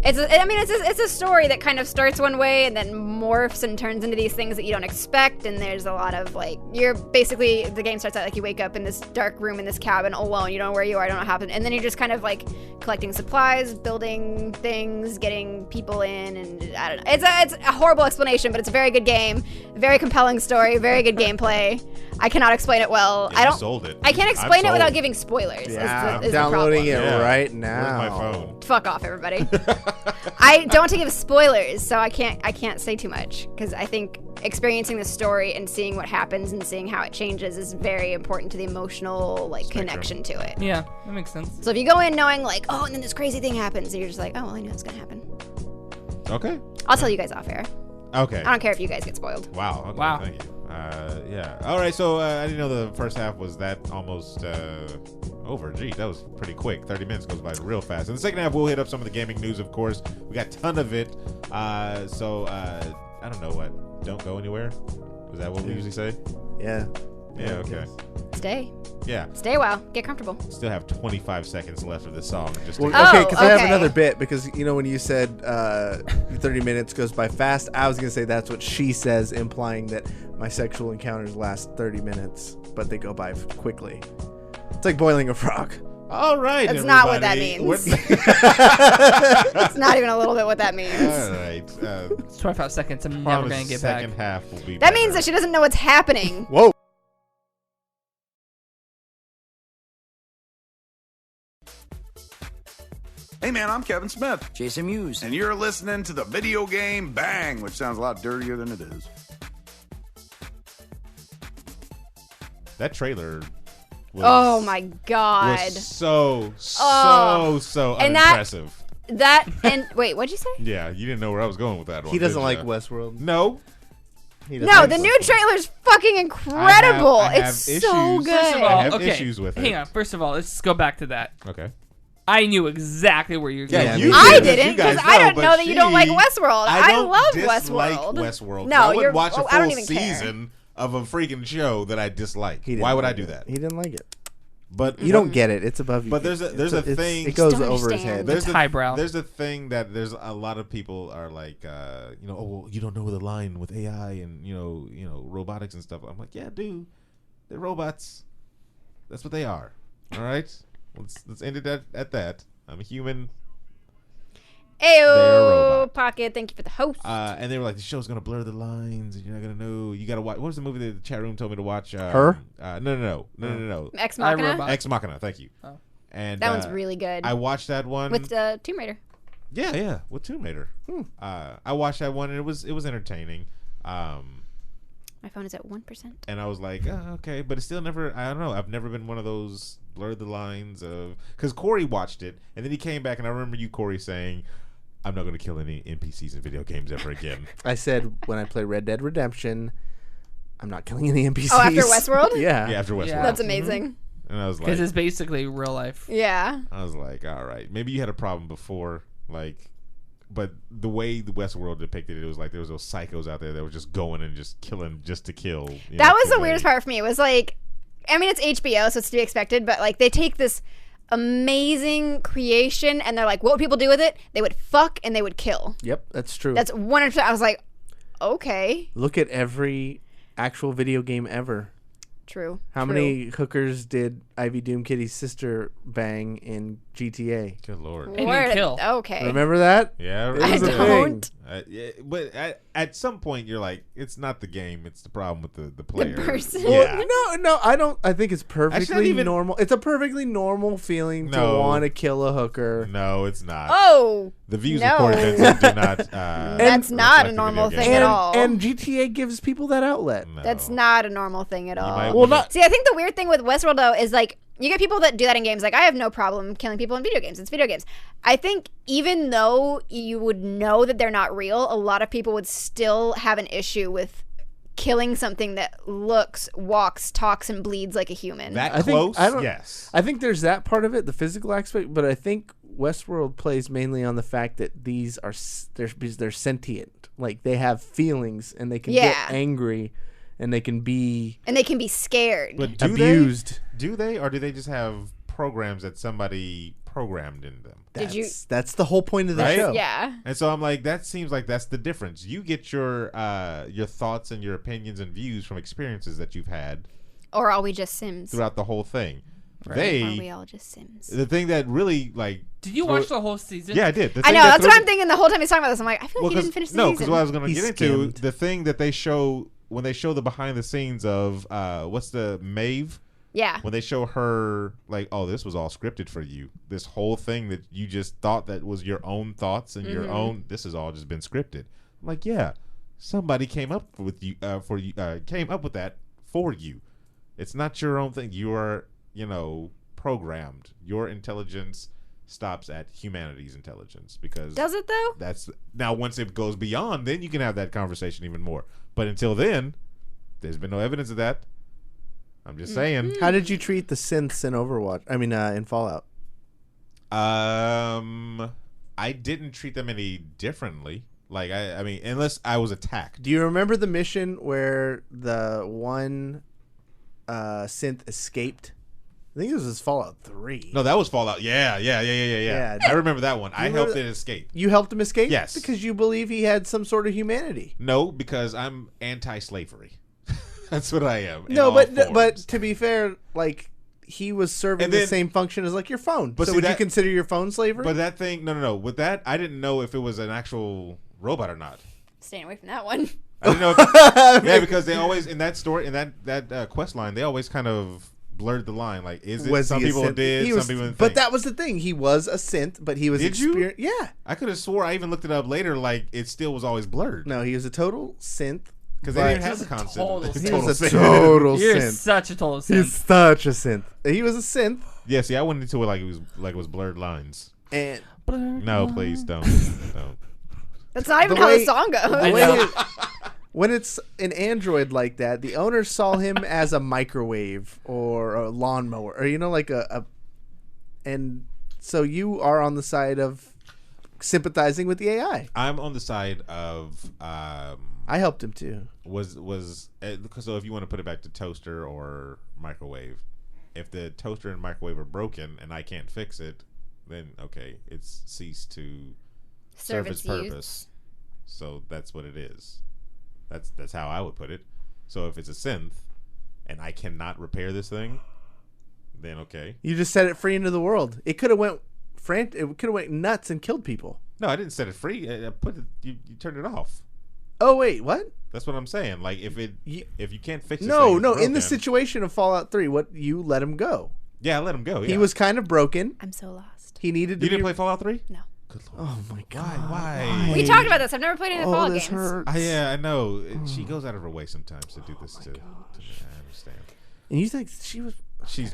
S5: a story that kind of starts one way and then morphs and turns into these things that you don't expect, and there's a lot of you're basically, the game starts out you wake up in this dark room in this cabin alone, you don't know where you are, you don't know what happened, and then you're just kind of collecting supplies, building things, getting people in, and I don't know. It's a horrible explanation, but it's a very good game, very compelling story, very good gameplay. I cannot explain it well.
S4: Yeah, sold it.
S5: I can't explain it without giving spoilers.
S2: Yeah,
S5: is
S2: downloading
S5: the problem.
S2: it right now.
S4: Where's my phone?
S5: Fuck off, everybody. I don't want to give spoilers, so I can't say too much, because I think experiencing the story and seeing what happens and seeing how it changes is very important to the emotional connection to it.
S6: Yeah, that makes sense.
S5: So if you go in knowing oh, and then this crazy thing happens, and you're just oh, well, I know it's gonna happen.
S4: Okay.
S5: I'll tell you guys off air.
S4: Okay.
S5: I don't care if you guys get spoiled.
S4: Wow. Okay,
S6: wow.
S4: Thank you. Yeah. All right. So I didn't know the first half was that almost over. Gee, that was pretty quick. 30 minutes goes by real fast. In the second half, we'll hit up some of the gaming news, of course. We got a ton of it. So I don't know what. Don't go anywhere. Is that what we usually say?
S2: Yeah.
S4: Yeah. Okay.
S5: Stay.
S4: Yeah.
S5: Stay a while. Get comfortable.
S4: Still have 25 seconds left of this song. Just to
S2: okay, because I have another bit, because when you said 30 minutes goes by fast, I was going to say that's what she says, implying that my sexual encounters last 30 minutes, but they go by quickly. It's like boiling a frog.
S4: All right,
S5: That's not what that means. It's not even a little bit what that means.
S4: All right.
S6: It's 25 seconds. I'm never going to get back.
S4: Second half will be
S5: That
S4: better.
S5: means that she doesn't know what's happening.
S2: Whoa.
S7: Hey man, I'm Kevin Smith.
S8: Jason Mewes.
S7: And you're listening to the Video Game Bang, which sounds a lot dirtier than it is.
S4: That trailer was,
S5: Oh my god.
S4: was so
S5: And
S4: unimpressive.
S5: And wait, what'd you say?
S4: Yeah, you didn't know where I was going with that one.
S2: He doesn't
S4: did
S2: like
S4: ya?
S2: Westworld.
S4: No.
S2: He doesn't
S5: No,
S2: like
S5: the
S2: Westworld.
S5: new trailer's fucking incredible.
S4: I have
S5: It's so
S4: issues.
S5: good.
S6: First of all,
S4: I have
S6: okay,
S4: issues with
S6: hang
S4: it.
S6: on. First of all, let's go back to that.
S4: Okay.
S6: I knew exactly where you were
S4: Yeah,
S6: going.
S4: you
S5: I
S4: did,
S5: didn't
S4: you guys
S5: because I don't
S4: but
S5: know that you don't like
S4: she-
S5: Westworld.
S4: I
S5: love
S4: dislike
S5: Westworld.
S4: Westworld.
S5: No,
S4: I
S5: you're.
S4: wouldn't watch a
S5: I don't
S4: full
S5: even care.
S4: season of a freaking show that I dislike.
S2: He didn't
S4: Why would
S2: like
S4: I do
S2: it.
S4: that?
S2: He didn't like it.
S4: But
S2: You don't get it. It's above you.
S4: But there's a thing.
S2: It goes
S5: Don't
S2: over his
S5: understand.
S2: head.
S6: There's highbrow.
S4: There's a thing that there's a lot of people are like, oh, well, you don't know the line with AI and you know robotics and stuff. I'm like, yeah, dude, they're robots. That's what they are. All right, let's end it at that. I'm a human. They're a
S5: Ayo,
S4: robot.
S5: Pocket. Thank you for the host.
S4: And they were like, the show's gonna blur the lines, and you're not gonna know. You gotta watch. What was the movie that the chat room told me to watch?
S2: Her?
S4: No.
S5: Ex Machina.
S6: iRobot.
S4: Ex Machina. Thank you.
S6: Oh.
S4: And
S5: That one's really good.
S4: I watched that one
S5: With Tomb Raider.
S4: Yeah, with Tomb Raider. I watched that one and it was entertaining.
S5: My phone is at 1%.
S4: And I was like, oh, okay, but it's still never. I don't know. I've never been one of those blurred the lines of because Cory watched it and then he came back and I remember you, Cory, saying, "I'm not going to kill any NPCs in video games ever again."
S2: I said when I play Red Dead Redemption, I'm not killing any NPCs.
S5: Oh, after Westworld?
S2: Yeah.
S4: Yeah, after Westworld.
S6: Yeah.
S5: That's amazing.
S4: And I was like,
S6: Because it's basically real life.
S5: Yeah.
S4: I was like, all right, maybe you had a problem before, like, but the way the Westworld depicted it, it was like there was those psychos out there that were just going and just killing just to kill.
S5: That was the weirdest part for me. It was like, I mean, it's HBO, so it's to be expected, but like they take this amazing creation and they're like, what would people do with it? They would fuck and they would kill.
S2: Yep, that's true.
S5: That's 100%. I was like, okay.
S2: Look at every actual video game ever.
S5: True.
S2: How many hookers did Ivy Doom Kitty's sister bang in GTA?
S4: Good Lord.
S6: And you kill.
S5: Okay.
S2: Remember that?
S4: Yeah,
S2: It
S5: I
S2: was a
S5: don't.
S2: thing.
S4: yeah, but at some point you're like, it's not the game, it's the problem with the player.
S5: person.
S4: Yeah.
S2: No, I don't. I think it's perfectly
S4: even-
S2: normal. It's a perfectly normal feeling to
S4: No.
S2: want to kill a hooker.
S4: No, it's not.
S5: Oh,
S4: The views
S5: no.
S4: of Cory Vincent do not.
S5: That's not a
S4: reflect the
S5: normal
S4: video
S5: thing
S4: game.
S5: at all.
S2: And GTA gives people that outlet.
S4: No.
S5: that's not a normal thing at all.
S4: might
S2: Well, not.
S5: See, I think the weird thing with Westworld, though, is like, you get people that do that in games. Like, I have no problem killing people in video games. It's video games. I think even though you would know that they're not real, a lot of people would still have an issue with killing something that looks, walks, talks, and bleeds like a human.
S4: That
S2: I think-
S4: close?
S2: I don't-
S4: Yes.
S2: I think there's that part of it, the physical aspect, but I think Westworld plays mainly on the fact that these are they're sentient, like they have feelings and they can
S5: Yeah.
S2: get angry, and they can be
S5: and they can be scared.
S4: But do
S2: abused.
S4: Do they, or do they just have programs that somebody programmed in them?
S5: Did you-
S2: That's the whole point of the
S4: Right?
S2: show.
S5: Yeah.
S4: And so I'm like, that seems like that's the difference. You get your thoughts and your opinions and views from experiences that you've had
S5: Or are we just Sims?
S4: throughout the whole thing.
S5: Are we
S4: They,
S5: all just Sims?
S4: the thing that really like,
S6: Did you watch the whole season?
S4: yeah, I did. The
S5: I
S4: thing
S5: know.
S4: that
S5: That's what
S4: threw-
S5: I'm thinking the whole time he's talking about this. I'm like, I feel like he didn't finish the
S4: no,
S5: season.
S4: because what I was going to
S2: He
S4: get into
S2: skimmed.
S4: the thing that they show when they show the behind the scenes of what's the Maeve.
S5: Yeah.
S4: When they show her, like, oh, this was all scripted for you. This whole thing that you just thought that was your own thoughts and your own, this has all just been scripted. I'm like, yeah, somebody came up with you came up with that for you. It's not your own thing. You are, programmed. Your intelligence stops at humanity's intelligence because
S5: Does it though?
S4: that's now once it goes beyond, then you can have that conversation even more. But until then, there's been no evidence of that. I'm just saying.
S2: How did you treat the synths in Overwatch? I mean, in Fallout.
S4: I didn't treat them any differently. Like I mean, unless I was attacked.
S2: Do you remember the mission where the one synth escaped? I think this was Fallout 3.
S4: No, that was Fallout. Yeah.
S2: Yeah.
S4: I remember that one. I
S2: remember
S4: helped
S2: that?
S4: it escape.
S2: You helped him escape?
S4: Yes.
S2: Because you believe he had some sort of humanity.
S4: No, because I'm anti-slavery. That's what I am. in
S2: No,
S4: all
S2: but
S4: forms.
S2: to be fair, like he was serving the same function as like your phone. But so would you consider your phone slavery?
S4: But that thing, no. With that, I didn't know if it was an actual robot or not.
S5: Staying away from that one.
S4: I didn't know. If, because they always in that story, in that quest line, they always kind of blurred the line. Like, is it? Some people did. Some people didn't.
S2: But that was the thing. He was a synth, but he was.
S4: Did you?
S2: Yeah.
S4: I could have swore I even looked it up later. Like, it still was always blurred.
S2: No, he was a total synth.
S4: Because they didn't have the concept.
S2: He was a total synth.
S6: You're such a total synth.
S2: He's such a synth. He was a synth.
S4: Yeah, see, I went into it like it was blurred lines.
S2: And
S4: no, please don't.
S5: That's not even how the song goes.
S2: When it's an android like that, the owner saw him as a microwave or a lawnmower, or like and so you are on the side of sympathizing with the AI.
S4: I'm on the side of.
S2: I helped him too.
S4: So if you want to put it back to toaster or microwave, if the toaster and microwave are broken and I can't fix it, then okay, it's ceased to serve its purpose. Use. So that's what it is. That's how I would put it. So if it's a synth and I cannot repair this thing, then okay.
S2: You just set it free into the world. It could have went nuts and killed people.
S4: No, I didn't set it free. I put it. You turned it off.
S2: Oh wait, what?
S4: That's what I'm saying. Like if you can't fix it,
S2: no. In the situation of Fallout 3, you let him go.
S4: Yeah, I let him go. Yeah.
S2: He was kind of broken.
S5: I'm so lost.
S2: He needed to.
S4: You didn't play Fallout 3?
S5: No.
S4: Good Lord.
S2: Oh my God!
S4: Why?
S5: We talked about this. I've never played any Fallout games.
S2: Hurts.
S4: Yeah, I know. She goes out of her way sometimes to do this to me. I understand.
S2: And you think she was?
S4: She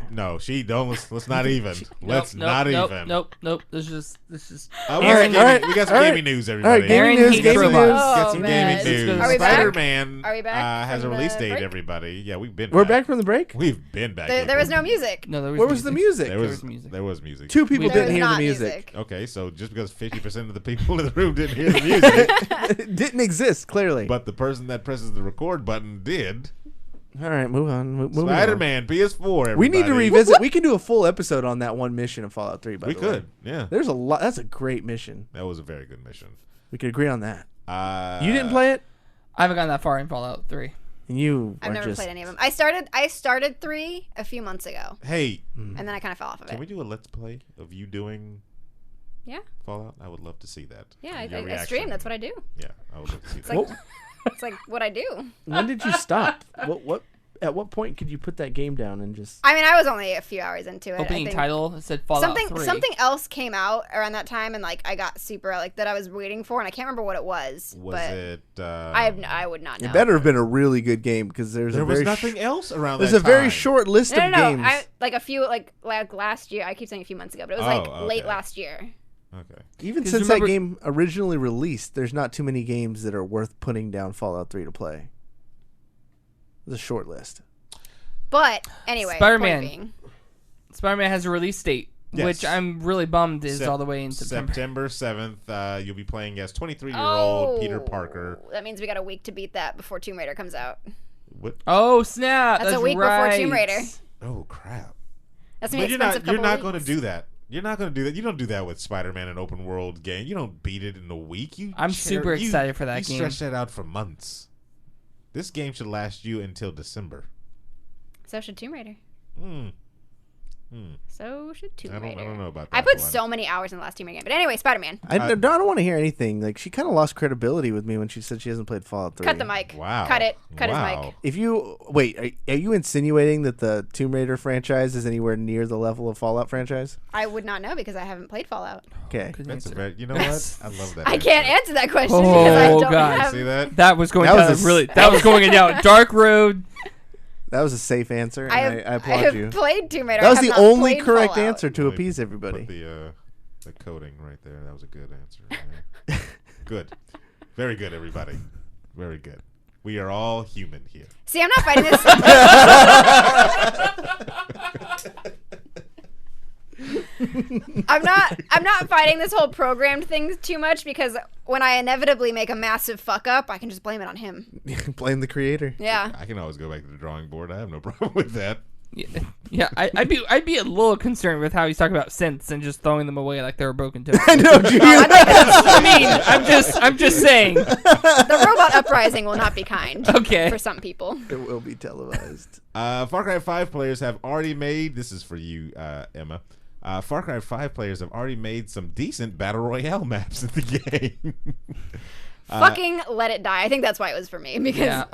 S4: don't. Let's not even. Let's not even.
S6: Nope. This is.
S4: Aaron, we got some gaming news, everybody.
S2: All right, gaming news.
S4: Got some gaming news.
S5: Are we
S4: Spiderman
S5: back
S4: has a release date. Everybody, yeah, we're
S2: back from the break.
S4: We've been back.
S5: There was no music.
S6: No,
S2: where was the music?
S4: There was music.
S2: Two people didn't hear the music.
S4: Okay, so just because 50% of the people in the room didn't hear the music,
S2: it didn't exist clearly.
S4: But the person that presses the record button did.
S2: All right, move on.
S4: Spider-Man, PS4. Everybody.
S2: We need to revisit. We can do a full episode on that one mission of Fallout 3.
S4: We could, yeah.
S2: There's a lot. That's a great mission.
S4: That was a very good mission.
S2: We could agree on that. You didn't play it?
S6: I haven't gotten that far in Fallout 3.
S2: And
S5: I've never played any of them. I started 3 a few months ago.
S4: Hey,
S5: and then I kind of fell off of it.
S4: Can we do a let's play of you doing?
S5: Yeah.
S4: Fallout. I would love to see that.
S5: Yeah, I stream. That's what I do.
S4: Yeah, I would love to see that.
S5: It's like what I do.
S2: When did you stop? What? At what point could you put that game down and just?
S5: I mean, I was only a few hours into it.
S6: Opening title said Fallout 3.
S5: Something else came out around that time, and I got super that I was waiting for, and I can't remember what it was.
S4: Was it?
S5: I would not know.
S2: It better have been a really good game because there was
S4: nothing else around.
S2: There's a very short list of games.
S5: A few like last year. I keep saying a few months ago, but it was late last year.
S4: Okay.
S2: Even since that game originally released, there's not too many games that are worth putting down Fallout 3 to play. It's a short list.
S5: But anyway,
S6: Spider-Man has a release date,
S4: yes.
S6: which I'm really bummed is all the way in September
S4: 7th. You'll be playing as 23-year-old Peter Parker.
S5: That means we got a week to beat that before Tomb Raider comes out.
S4: What?
S6: Oh snap!
S5: That's a week before Tomb Raider.
S4: Oh crap!
S5: That's an expensive couple
S4: You're not
S5: weeks.
S4: going to do that. You're not going to do that. You don't do that with Spider-Man, an open world game. You don't beat it in a week.
S6: I'm super excited for that game.
S4: You stretch that out for months. This game should last you until December.
S5: So should Tomb Raider. So should Tomb Raider.
S4: I don't know about that.
S5: I put so many hours in the last Tomb Raider game. But anyway, Spider-Man.
S2: I don't want to hear anything. Like, she kind of lost credibility with me when she said she hasn't played Fallout 3.
S5: Cut the mic.
S4: Wow.
S5: Cut it. Cut his mic.
S2: If you... Wait, are you insinuating that the Tomb Raider franchise is anywhere near the level of Fallout franchise?
S5: I would not know because I haven't played Fallout.
S2: Okay.
S4: That's you know what? I love that.
S5: I can't answer that question because I don't have...
S4: See that?
S6: That was going down a dark road.
S2: That was a safe answer, and I applaud
S5: I have
S2: you.
S5: Played Tomb Raider.
S2: That was the only correct
S5: Fallout.
S2: answer to appease everybody.
S4: Put the coding right there. That was a good answer. Yeah. Good. Very good, everybody. Very good. We are all human here.
S5: See, I'm not fighting this. I'm not fighting this whole programmed thing too much because when I inevitably make a massive fuck up, I can just blame it on him.
S2: Blame the creator.
S5: Yeah.
S4: I can always go back to the drawing board. I have no problem with that.
S6: Yeah, I'd be a little concerned with how he's talking about synths and just throwing them away like they were broken toasters.
S2: I know, G.
S6: I mean, I'm just saying.
S5: The robot uprising will not be kind.
S6: Okay.
S5: For some people,
S2: It will be televised.
S4: Far Cry 5 players have already made. This is for you, Emma. Far Cry 5 players have already made some decent battle royale maps in the game.
S5: fucking let it die. I think that's why it was for me because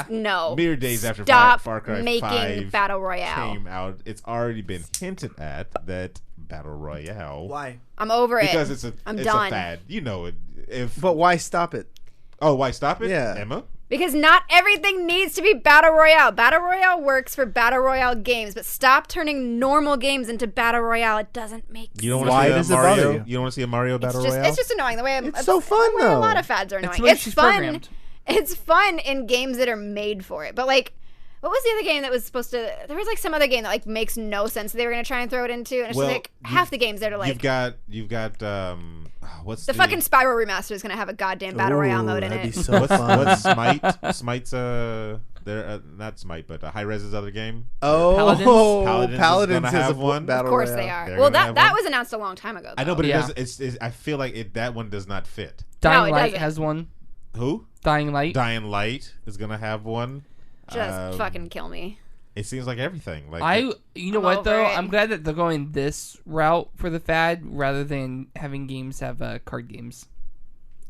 S5: no.
S4: Mere days after
S5: Stop
S4: Far Cry
S5: making
S4: 5
S5: battle royale
S4: came out, it's already been hinted at that battle royale.
S2: Why?
S5: I'm over it.
S4: Because it's
S5: I'm
S4: a
S5: done.
S4: fad. You know it.
S2: But why stop it?
S4: Oh, why stop it?
S2: Yeah.
S4: Emma?
S5: Because not everything needs to be Battle Royale. Battle Royale works for Battle Royale games, but stop turning normal games into Battle Royale. It doesn't make sense.
S4: You don't
S2: Why
S4: want to
S2: does
S4: see
S2: it
S4: a
S2: bother
S4: Mario?
S2: you?
S4: You don't want to see a Mario battle
S5: It's
S4: royale?
S5: it's just annoying the way
S2: It's so fun,
S5: the way
S2: though.
S5: a lot of fads are annoying.
S6: the way
S5: It's
S6: she's
S5: fun.
S6: programmed.
S5: It's fun in games that are made for it. But like, what was the other game that was supposed to? There was like some other game that like makes no sense. They were gonna try and throw it into, and it's just like half the games that are like.
S4: You've got what's
S5: the fucking Spyro remaster is gonna have a goddamn Battle Royale mode in
S2: that'd
S5: it.
S2: be so fun.
S4: what's Smite? Smite's not Smite, but High Res's other game.
S2: Oh,
S4: Paladins is gonna
S2: has
S4: have
S2: a
S4: one.
S2: battle
S5: Of course
S2: royale.
S5: they are.
S4: They're
S5: Well,
S4: gonna have
S5: that
S4: one.
S5: was announced a long time ago.
S4: I know, but
S6: Yeah.
S4: it does. I feel like that one does not fit.
S6: Dying
S5: it
S6: Light
S5: doesn't.
S6: has one.
S4: Who?
S6: Dying Light.
S4: Dying Light is gonna have one.
S5: Just fucking kill me.
S4: It seems like everything. Like
S6: You know
S5: I'm
S6: what
S5: over
S6: though?
S5: it.
S6: I'm glad that they're going this route for the fad rather than having games have card games.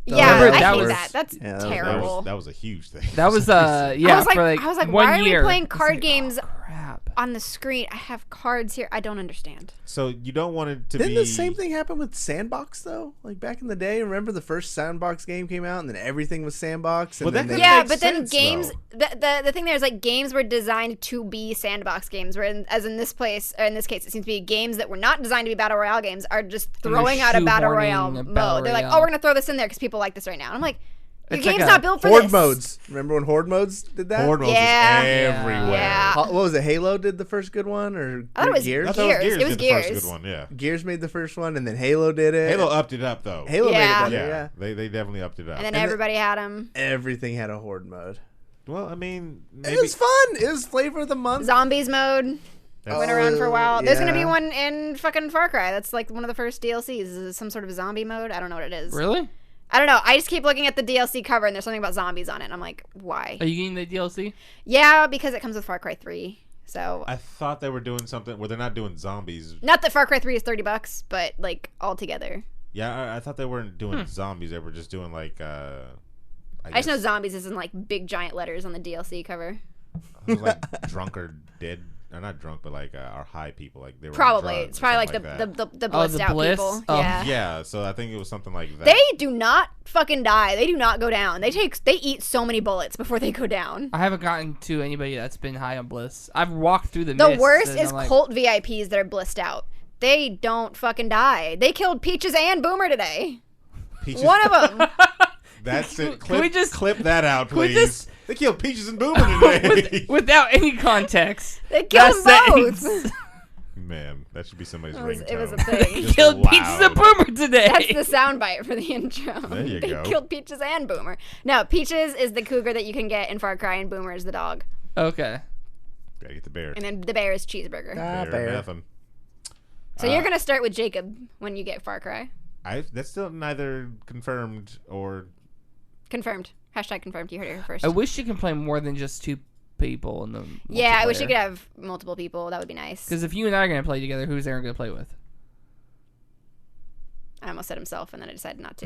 S5: Yeah,
S6: Remember,
S5: I
S6: that
S5: hate
S6: was-
S5: that. That's
S2: Yeah, that was-
S5: terrible.
S4: that was a huge thing.
S6: That was
S5: I was like,
S6: for like
S5: I was like,
S6: 1
S5: why
S6: year.
S5: are we playing
S6: It's
S5: card
S6: like,
S5: games
S6: oh, crap.
S5: on the screen? I have cards here. I don't understand.
S4: So you don't want it to
S2: Didn't
S4: be
S2: the same thing happen with Sandbox though? Like back in the day, remember the first Sandbox game came out and then everything was Sandbox. And
S4: Well,
S2: then
S4: that
S2: they-
S4: could
S5: Yeah,
S4: makes
S5: but then
S4: sense,
S5: games.
S4: though.
S5: The thing there is like games were designed to be sandbox games. As in this place, or in this case, it seems to be games that were not designed to be battle royale games are just throwing out a battle royale
S6: shoehorning a
S5: mode.
S6: battle
S5: They're like,
S6: royale.
S5: oh, we're gonna throw this in there because people like this right now. And I'm like, your
S6: It's like
S5: game's
S6: a
S5: not built for
S2: Horde
S5: this.
S2: modes. Remember when Horde modes did that?
S4: Horde modes
S5: Yeah.
S4: was everywhere.
S5: Yeah.
S2: What was it? Halo did the first good one, or
S5: I thought it was
S2: Gears?
S4: I thought
S5: Gears. It was
S4: did the first
S5: Gears.
S4: good one. Yeah.
S2: Gears made the first one, and then Halo did it.
S4: Halo upped it up though.
S2: Halo
S5: Yeah.
S2: made it better. Yeah.
S4: They definitely upped it up.
S5: And then
S2: And
S5: everybody had them.
S2: Everything had a Horde mode.
S4: Well, I mean, maybe
S2: It was fun. It was flavor of the month.
S5: Zombies mode
S4: that's-
S5: went around for a while. There's gonna be
S2: yeah.
S5: one in fucking Far Cry. That's like one of the first DLCs. Is it some sort of zombie mode? I don't know what it is.
S6: Really?
S5: I don't know. I just keep looking at the DLC cover and there's something about zombies on it. And I'm like, why?
S6: Are you getting the DLC?
S5: Yeah, because it comes with Far Cry 3. So
S4: I thought they were doing something where they're not doing zombies.
S5: not that Far Cry 3 is $30, but like all together.
S4: Yeah, I thought they weren't doing zombies. They were just doing like.
S5: I just know zombies is in like big giant letters on the DLC cover.
S4: It was like drunk or dead. Or not drunk, but like our high people. Like they were on
S5: Probably.
S4: drugs
S5: It's
S4: or
S5: probably like
S4: something that.
S5: the blissed
S6: the
S5: out
S6: bliss?
S5: people.
S6: Oh.
S5: Yeah.
S4: Yeah, so I think it was something like that.
S5: They do not fucking die. They do not go down. They eat so many bullets before they go down.
S6: I haven't gotten to anybody that's been high on bliss. I've walked through the
S5: The
S6: mist
S5: worst
S6: and
S5: is
S6: I'm like,
S5: cult VIPs that are blissed out. They don't fucking die. They killed Peaches and Boomer today.
S4: Peaches,
S5: One of them.
S4: That's it.
S6: Can we just-
S4: clip that out,
S6: we
S4: please?
S6: just-
S4: They killed Peaches and Boomer today.
S6: without any context.
S5: They killed them
S6: That
S5: both.
S6: sentence.
S4: Man, that should be somebody's
S5: It was
S4: ringtone.
S5: a thing.
S4: Just
S6: Killed
S4: loud.
S6: Peaches and Boomer today.
S5: That's the soundbite for the intro.
S4: There you
S5: They
S4: go.
S5: killed Peaches and Boomer. No, Peaches is the cougar that you can get in Far Cry, and Boomer is the dog.
S6: Okay.
S4: Gotta get the bear.
S5: And then the bear is Cheeseburger.
S4: Bear nothing.
S5: So you're going to start with Jacob when you get Far Cry.
S4: That's still neither confirmed or.
S5: Confirmed. Hashtag confirmed. You heard it here first.
S6: I wish you can play more than just two people in the
S5: Yeah, I wish you
S6: multiplayer.
S5: could have multiple people. That would be nice.
S6: Because if you and I are going to play together, who's Aaron going to play with?
S5: I almost said himself, and then I decided not to.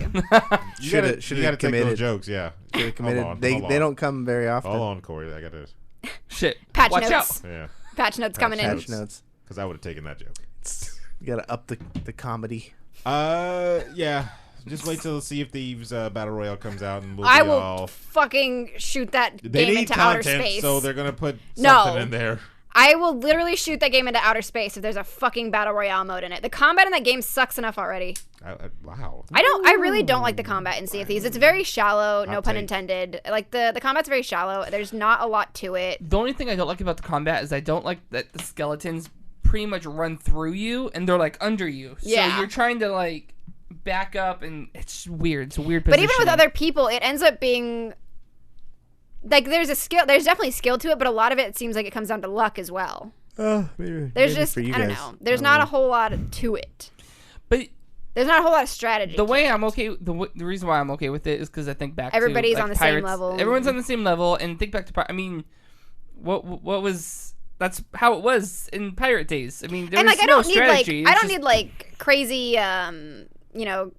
S4: You
S2: Shoulda
S4: gotta take
S2: committed.
S4: those jokes, yeah.
S2: Committed.
S4: Hold on,
S2: they
S4: hold on.
S2: they don't come very often.
S4: Hold on, Corey. I gotta.
S6: Shit.
S5: Patch
S6: Watch
S5: notes.
S6: out.
S4: Yeah.
S5: Patch notes coming in.
S2: Patch notes.
S4: Because I would have taken that joke.
S2: You gotta up the comedy.
S4: Yeah. Just wait till Sea of Thieves Battle Royale comes out, and we'll
S5: I
S4: be
S5: will
S4: all.
S5: fucking shoot that
S4: They
S5: game
S4: need
S5: into outer
S4: content,
S5: space.
S4: so they're gonna put
S5: No.
S4: something in there.
S5: I will literally shoot that game into outer space if there's a fucking battle royale mode in it. The combat in that game sucks enough already.
S4: Wow.
S5: I really don't like the combat in Sea of Thieves. It's very shallow, no
S4: Hot
S5: pun
S4: take.
S5: intended. Like the combat's very shallow. There's not a lot to it.
S6: The only thing I don't like about the combat is I don't like that the skeletons pretty much run through you and they're like under you.
S5: Yeah.
S6: So you're trying to like back up and it's weird. It's a weird
S5: But
S6: position.
S5: even with other people, it ends up being like there's definitely skill to it, but a lot of it seems like it comes down to luck as well.
S2: Maybe
S5: There's
S2: for you
S5: I don't
S2: guys.
S5: know. There's not a whole lot to it.
S6: But
S5: there's not a whole lot of strategy.
S6: The way I'm okay, the reason why I'm okay with it is because I think back
S5: everybody's
S6: to, like,
S5: on the
S6: Pirates,
S5: same level.
S6: Everyone's on the same level, and think back to I mean, what was that's how it was in Pirate days. I mean, there was no strategy.
S5: I don't need crazy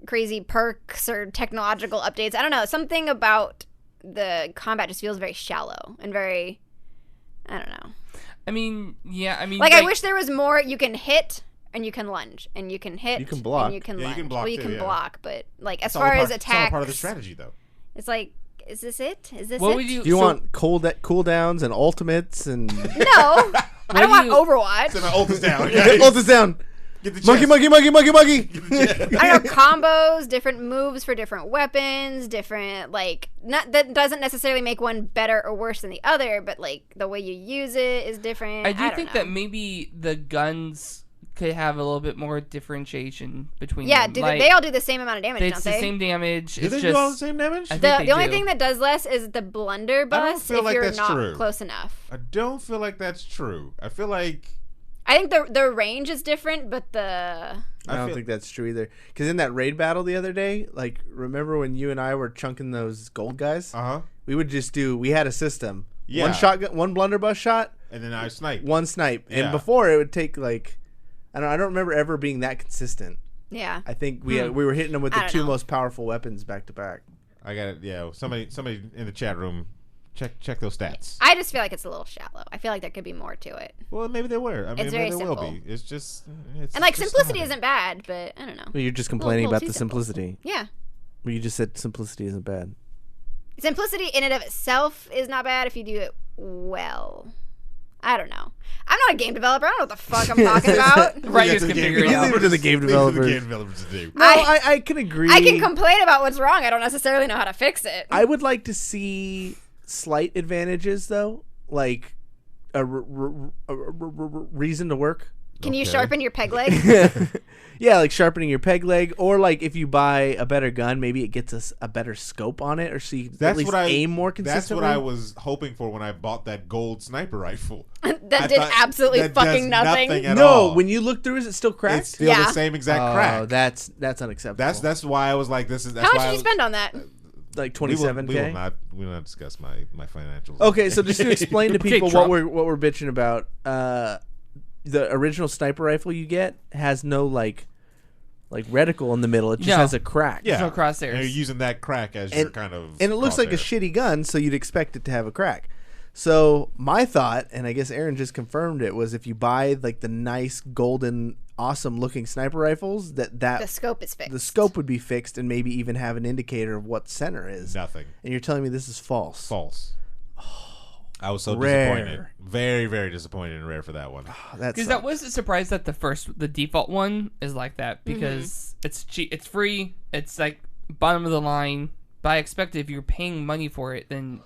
S5: crazy perks or technological updates. I don't know. Something about the combat just feels very shallow and very, I don't know.
S6: I mean, yeah. I mean,
S5: I wish there was more. You can hit. And you can lunge, and you can hit,
S2: you can block,
S5: and you can lunge.
S4: You can block,
S5: you can block, but as
S4: it's
S5: far as
S4: it's
S5: attacks,
S4: all part of the strategy, though.
S5: It's like, is this it? Is this
S6: what
S5: it?
S6: Would you,
S2: Do you want cooldowns and ultimates and?
S5: No, I don't want Overwatch.
S4: So my ult is down.
S2: Ult is down.
S4: Get the
S2: Monkey.
S5: I don't know, combos, different moves for different weapons, different that doesn't necessarily make one better or worse than the other, but the way you use it is different.
S6: I don't think
S5: know.
S6: that maybe the guns could have a little bit more differentiation between
S5: them.
S6: They
S5: all do the same amount of damage, don't
S6: it's
S5: they?
S6: the same damage.
S4: Do they do all the same damage?
S5: The only thing that does less is the blunderbuss if you're not close enough.
S4: I don't feel like that's true. I feel like...
S5: I think the range is different, but
S2: I don't think that's true either. Because in that raid battle the other day, remember when you and I were chunking those gold guys?
S4: Uh-huh.
S2: We had a system.
S4: Yeah.
S2: One shotgun, one blunderbuss shot.
S4: And then I snipe.
S2: One snipe.
S4: Yeah.
S2: And before it would take I don't remember ever being that consistent.
S5: Yeah.
S2: I think we were hitting them with the two most powerful weapons back to back.
S4: I got it. Yeah. Somebody in the chat room, check those stats.
S5: I just feel like it's a little shallow. I feel like there could be more to it.
S4: Well, maybe there were. I mean,
S5: it's very
S4: maybe there
S5: simple.
S4: will be. It's just
S5: simplicity isn't bad, but I don't know.
S2: Well, you're just complaining about the
S5: simple.
S2: simplicity.
S5: Yeah.
S2: Well, you just said simplicity isn't bad.
S5: Simplicity in and of itself is not bad if you do it well. I don't know. I'm not a game developer. I don't know what the fuck I'm talking about.
S6: Right, just can figure it out.
S2: Leave it to the game developers.
S4: to do.
S2: No, I can agree.
S5: I can complain about what's wrong. I don't necessarily know how to fix it.
S2: I would like to see slight advantages, though, like a reason to work.
S5: Can you sharpen your peg leg?
S2: Yeah, like sharpening your peg leg, or if you buy a better gun, maybe it gets us a better scope on it, or so you at least aim more consistently.
S4: That's what I was hoping for when I bought that gold sniper rifle.
S5: That did absolutely fucking nothing.
S4: At all.
S2: When you look through, is it still cracked?
S4: It's still the same exact crack.
S2: Oh, that's unacceptable.
S4: That's why I was like, this is. That's
S5: How much
S4: why
S5: did you spend on that?
S2: Like $27K.
S4: We will not discuss my financials.
S2: Okay, so just to explain to people what we're bitching about, the original sniper rifle you get has no reticle in the middle. It just has a crack.
S4: Yeah,
S6: no crosshairs.
S4: And you're using that crack as your kind of.
S2: And it looks like a shitty gun, so you'd expect it to have a crack. So my thought, and I guess Aaron just confirmed it, was if you buy the nice golden, awesome looking sniper rifles, that
S5: the scope is fixed.
S2: The scope would be fixed, and maybe even have an indicator of what center is.
S4: Nothing.
S2: And you're telling me this is false?
S4: False. I was so disappointed. Very, very disappointed in Rare for that one.
S6: Because that was a surprise that the default one is like that, because it's cheap, it's free, it's bottom of the line. But I expect if you're paying money for it, then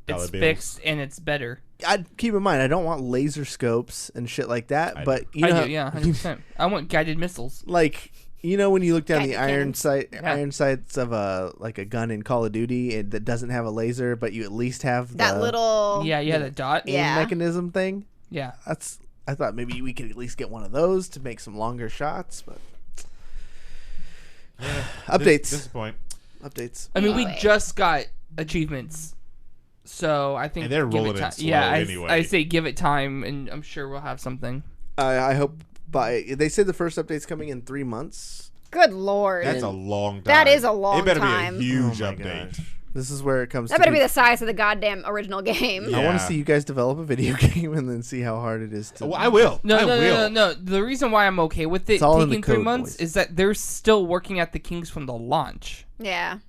S6: it's fixed and it's better.
S2: I'd keep in mind, I don't want laser scopes and shit like that, but you know,
S6: I do, yeah, 100%. I want guided missiles.
S2: When you look down the iron sights of a gun in Call of Duty that doesn't have a laser, but you at least have
S5: that little
S6: the dot
S2: aim mechanism thing.
S6: Yeah,
S2: I thought maybe we could at least get one of those to make some longer shots, but updates. Updates.
S6: I mean, we just got achievements, so I think
S4: and they're rolling it slow anyway.
S6: I say give it time, and I'm sure we'll have something.
S2: I hope. They said the first update's coming in 3 months.
S5: Good lord.
S4: That's a long time.
S5: That is a long time.
S4: It better be a huge update.
S2: Gosh. This is where it comes
S5: that better be the size of the goddamn original game.
S4: Yeah.
S2: I want to see you guys develop a video game and then see how hard it is to...
S4: Well, I will.
S6: No. The reason why I'm okay with it taking 3 months is that they're still working at the kinks from the launch.
S5: Yeah.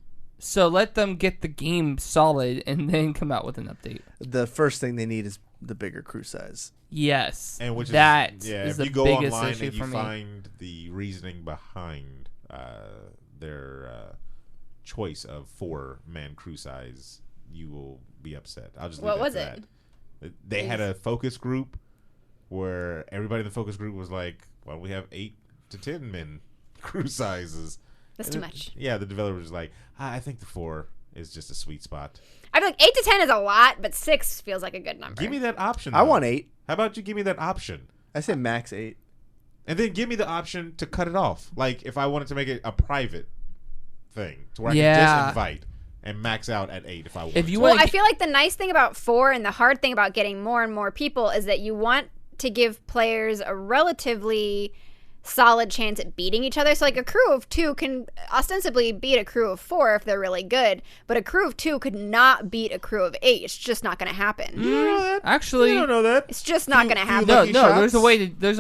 S6: So let them get the game solid and then come out with an update.
S2: The first thing they need is the bigger crew size.
S6: Yes.
S4: And which
S6: is
S4: if
S6: the
S4: you go
S6: biggest
S4: online
S6: issue
S4: and you
S6: for me.
S4: find the reasoning behind their choice of 4-man crew size, you will be upset. I'll just leave
S5: what
S4: it
S5: was
S4: at
S5: it?
S4: that. They had a focus group where everybody in the focus group was like, well, we have 8 to 10 men crew sizes.
S5: That's too much.
S4: Yeah, the developer was like, I think the 4 is just a sweet spot.
S5: I feel like 8 to 10 is a lot, but 6 feels like a good number.
S4: Give me that option.
S2: I want 8.
S4: How about you give me that option?
S2: I say max 8.
S4: And then give me the option to cut it off. Like, if I wanted to make it a private thing, to where I can disinvite and max out at 8 if I want.
S5: Well, I feel like the nice thing about 4 and the hard thing about getting more and more people is that you want to give players a relatively solid chance at beating each other. So like a crew of 2 can ostensibly beat a crew of 4 if they're really good, but a crew of 2 could not beat a crew of 8. It's just not going to happen.
S4: You don't know that?
S6: Actually,
S4: you don't know that.
S5: It's just not going to happen.
S6: No, there's a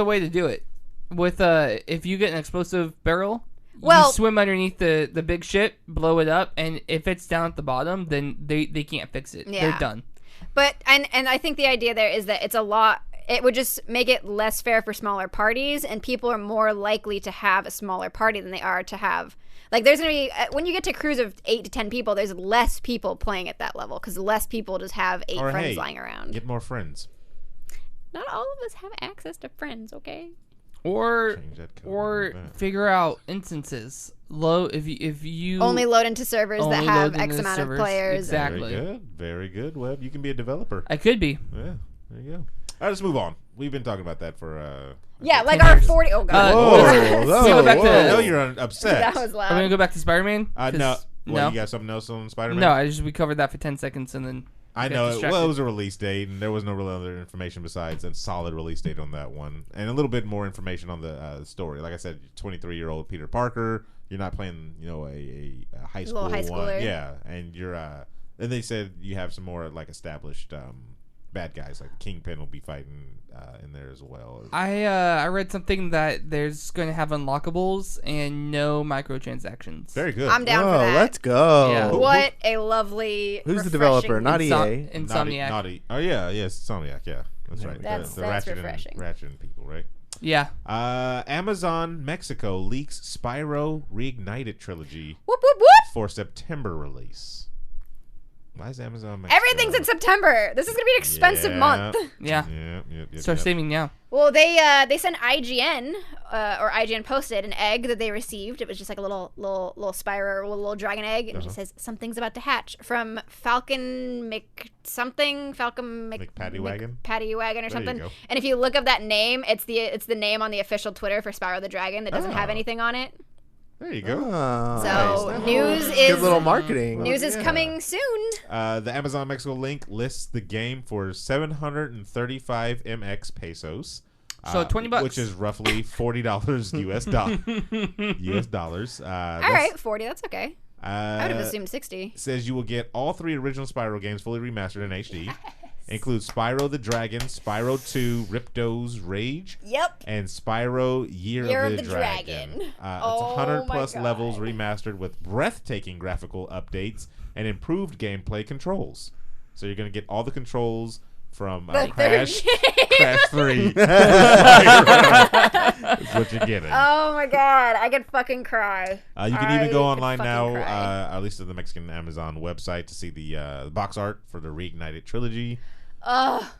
S6: way to do it. With if you get an explosive barrel, you swim underneath the big ship, blow it up, and if it's down at the bottom, then they can't fix it. Yeah. They're done.
S5: But and I think the idea there is that it's a lot. It would just make it less fair for smaller parties, and people are more likely to have a smaller party than they are to have. Like, there's going to be, when you get to crews of 8 to 10 people, there's less people playing at that level, because less people just have 8 friends lying around.
S4: Get more friends.
S5: Not all of us have access to friends, okay?
S6: Or figure out instances. If you
S5: only load into servers that have X amount of players.
S6: Exactly.
S4: Very good. Webb, you can be a developer.
S6: I could be.
S4: Yeah, there you go. All right, let's move on. We've been talking about that for
S5: like our 40. Oh god.
S4: I know you're upset.
S5: That was loud.
S6: Are we gonna go back to Spider-Man?
S4: No. You got something else on Spider-Man?
S6: No, we covered that for 10 seconds and then.
S4: I know. It was a release date, and there was no real other information besides a solid release date on that one, and a little bit more information on the story. Like I said, 23-year-old Peter Parker. You're not playing, a high school
S5: little high schooler.
S4: one, yeah. And you're. And they said you have some more like established bad guys, like Kingpin will be fighting in there as well.
S6: I read something that there's going to have unlockables and no microtransactions.
S4: Very good.
S5: I'm down for that.
S2: Let's go.
S6: Yeah.
S5: What a lovely.
S2: Who's the developer? Not EA.
S6: Insomniac.
S4: Naughty. Oh yeah, Insomniac. Yeah, that's right.
S5: That's
S4: Ratchet
S5: refreshing.
S4: Ratchet people, right?
S6: Yeah.
S4: Amazon Mexico leaks Spyro Reignited trilogy for September release. Why is Amazon Mexico?
S5: Everything's in September. This is going to be an expensive month.
S6: Yeah. Start saving now.
S5: Well, they sent IGN, or IGN posted an egg that they received. It was just like a little Spyro, a little dragon egg, and it just says something's about to hatch from Falcon McPattywagon or something. And if you look up that name, it's the name on the official Twitter for Spyro the Dragon that doesn't have anything on it.
S4: There you go.
S5: So
S4: nice.
S5: News is
S2: good little marketing.
S5: News is coming soon.
S4: The Amazon Mexico link lists the game for 735 MX pesos.
S6: So $20,
S4: which is roughly $40 US dollars.
S5: All right, 40. That's okay. I would have assumed 60.
S4: Says you will get all 3 original Spyro games fully remastered in HD. Includes Spyro the Dragon, Spyro 2, Ripto's Rage, and Spyro Year of the Dragon. It's 100 plus levels remastered with breathtaking graphical updates and improved gameplay controls. So you're going to get all the controls from Crash 3. That's what you're getting.
S5: Oh my god, I could fucking cry.
S4: You can even go online now, at least to the Mexican Amazon website, to see the box art for the Reignited trilogy.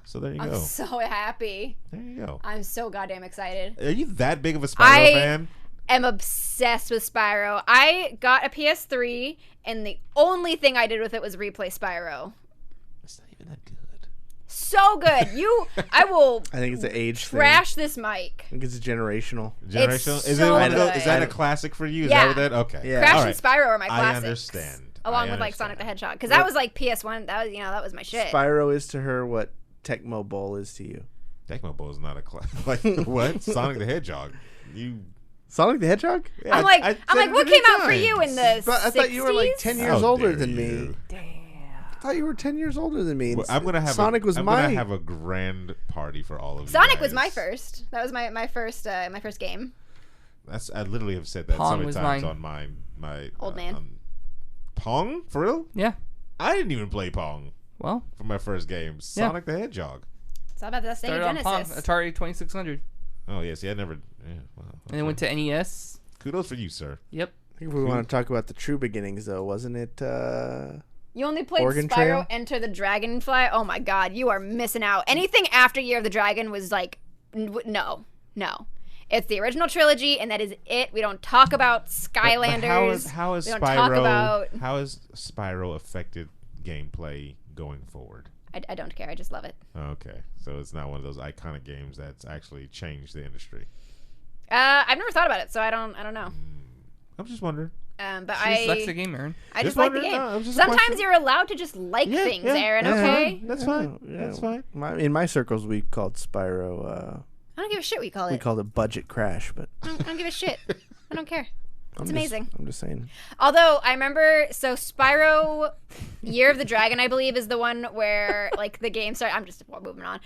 S4: So there you go.
S5: I'm so happy.
S4: There you go.
S5: I'm so goddamn excited.
S4: Are you that big of a Spyro fan?
S5: I'm obsessed with Spyro. I got a PS3, and the only thing I did with it was replay Spyro.
S4: It's not even that good.
S5: So good. I will.
S2: I think it's an age
S5: trash
S2: thing.
S5: This mic.
S2: I think it's generational.
S4: Generational? Is that a classic for you? Is that what that? Okay.
S2: Yeah.
S5: Crash and Spyro are my classics.
S4: I understand.
S5: Along with like Sonic the Hedgehog, because that was like PS1. That was my shit.
S2: Spyro is to her what Tecmo Bowl is to you.
S4: Tecmo Bowl is not a like what? Sonic the Hedgehog.
S2: Sonic the Hedgehog?
S5: Yeah, I'm like, what came out for you in the 60s?
S2: I thought you were like 10 years older than me.
S6: Damn.
S2: I thought you were 10 years older than me.
S4: Well, I'm gonna have a grand party for all of you.
S5: Sonic was my first. That was my first game.
S4: I literally have said that so many times on my
S5: old man.
S4: Pong? For real?
S6: Yeah.
S4: I didn't even play Pong.
S6: Well,
S4: for my first game, Sonic the Hedgehog.
S5: It's all about the Sega Genesis.
S6: Pong, Atari 2600.
S4: Oh yeah, see, I never. Yeah, well, okay.
S6: And then went to NES.
S4: Kudos for you, sir.
S6: Yep.
S2: I think we want to talk about the true beginnings, though, wasn't it?
S5: You only played
S2: Oregon
S5: Spyro
S2: Trail?
S5: Enter the Dragonfly? Oh my god, you are missing out. Anything after Year of the Dragon was like, no. It's the original trilogy, and that is it. We don't talk about Skylanders.
S4: How has Spyro affected gameplay going forward?
S5: I don't care. I just love it.
S4: Okay, so it's not one of those iconic games that's actually changed the industry.
S5: I've never thought about it, so I don't know.
S4: I'm just wondering.
S5: But
S6: she likes the game, Aaron.
S5: I just like the game. Sometimes you're allowed to just like things, Aaron. Okay,
S4: that's fine. That's fine.
S2: In my circles, we called Spyro.
S5: I don't give a shit what you call it.
S2: We called it Budget Crash, but
S5: I don't give a shit. I don't care. It's amazing.
S2: I'm just saying.
S5: Although I remember, so Spyro, Year of the Dragon, I believe, is the one where like the game starts. I'm just moving on.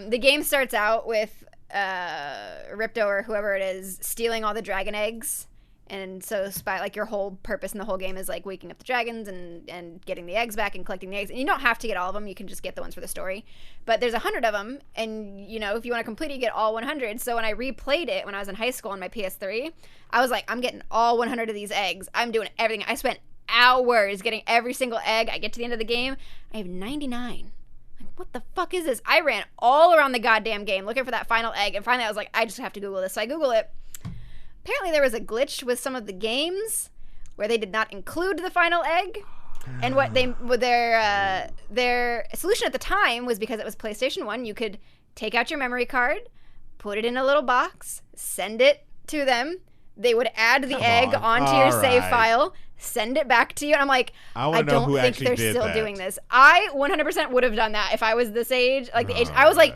S5: The game starts out with Ripto or whoever it is stealing all the dragon eggs. And so, like, your whole purpose in the whole game is, like, waking up the dragons and getting the eggs back and collecting the eggs. And you don't have to get all of them. You can just get the ones for the story. But there's 100 of them. And, you know, if you want to complete it, you get all 100. So when I replayed it when I was in high school on my PS3, I was like, I'm getting all 100 of these eggs. I'm doing everything. I spent hours getting every single egg. I get to the end of the game. I have 99. Like, what the fuck is this? I ran all around the goddamn game looking for that final egg. And finally I was like, I just have to Google this. So I Google it. Apparently there was a glitch with some of the games where they did not include the final egg. And what their solution at the time was, because it was PlayStation 1, you could take out your memory card, put it in a little box, send it to them. They would add the egg onto your save file, send it back to you. And I'm like, I don't think they're still doing this. I 100% would have done that if I was this age, like the age. I was like,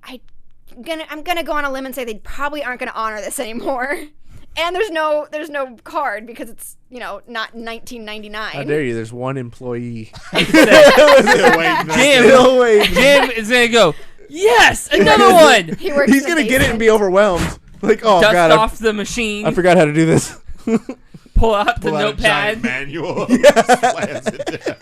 S5: I'm gonna go on a limb and say they probably aren't gonna honor this anymore. And there's no card because it's, you know, not 1999.
S2: How dare you? There's one employee.
S6: Jim is gonna go, yes, another one.
S2: He's gonna get it and be overwhelmed. Like, oh
S6: Dust
S2: god,
S6: off the machine.
S2: I forgot how to do this.
S6: Pull out the notepad.
S4: Manual. Slams it down.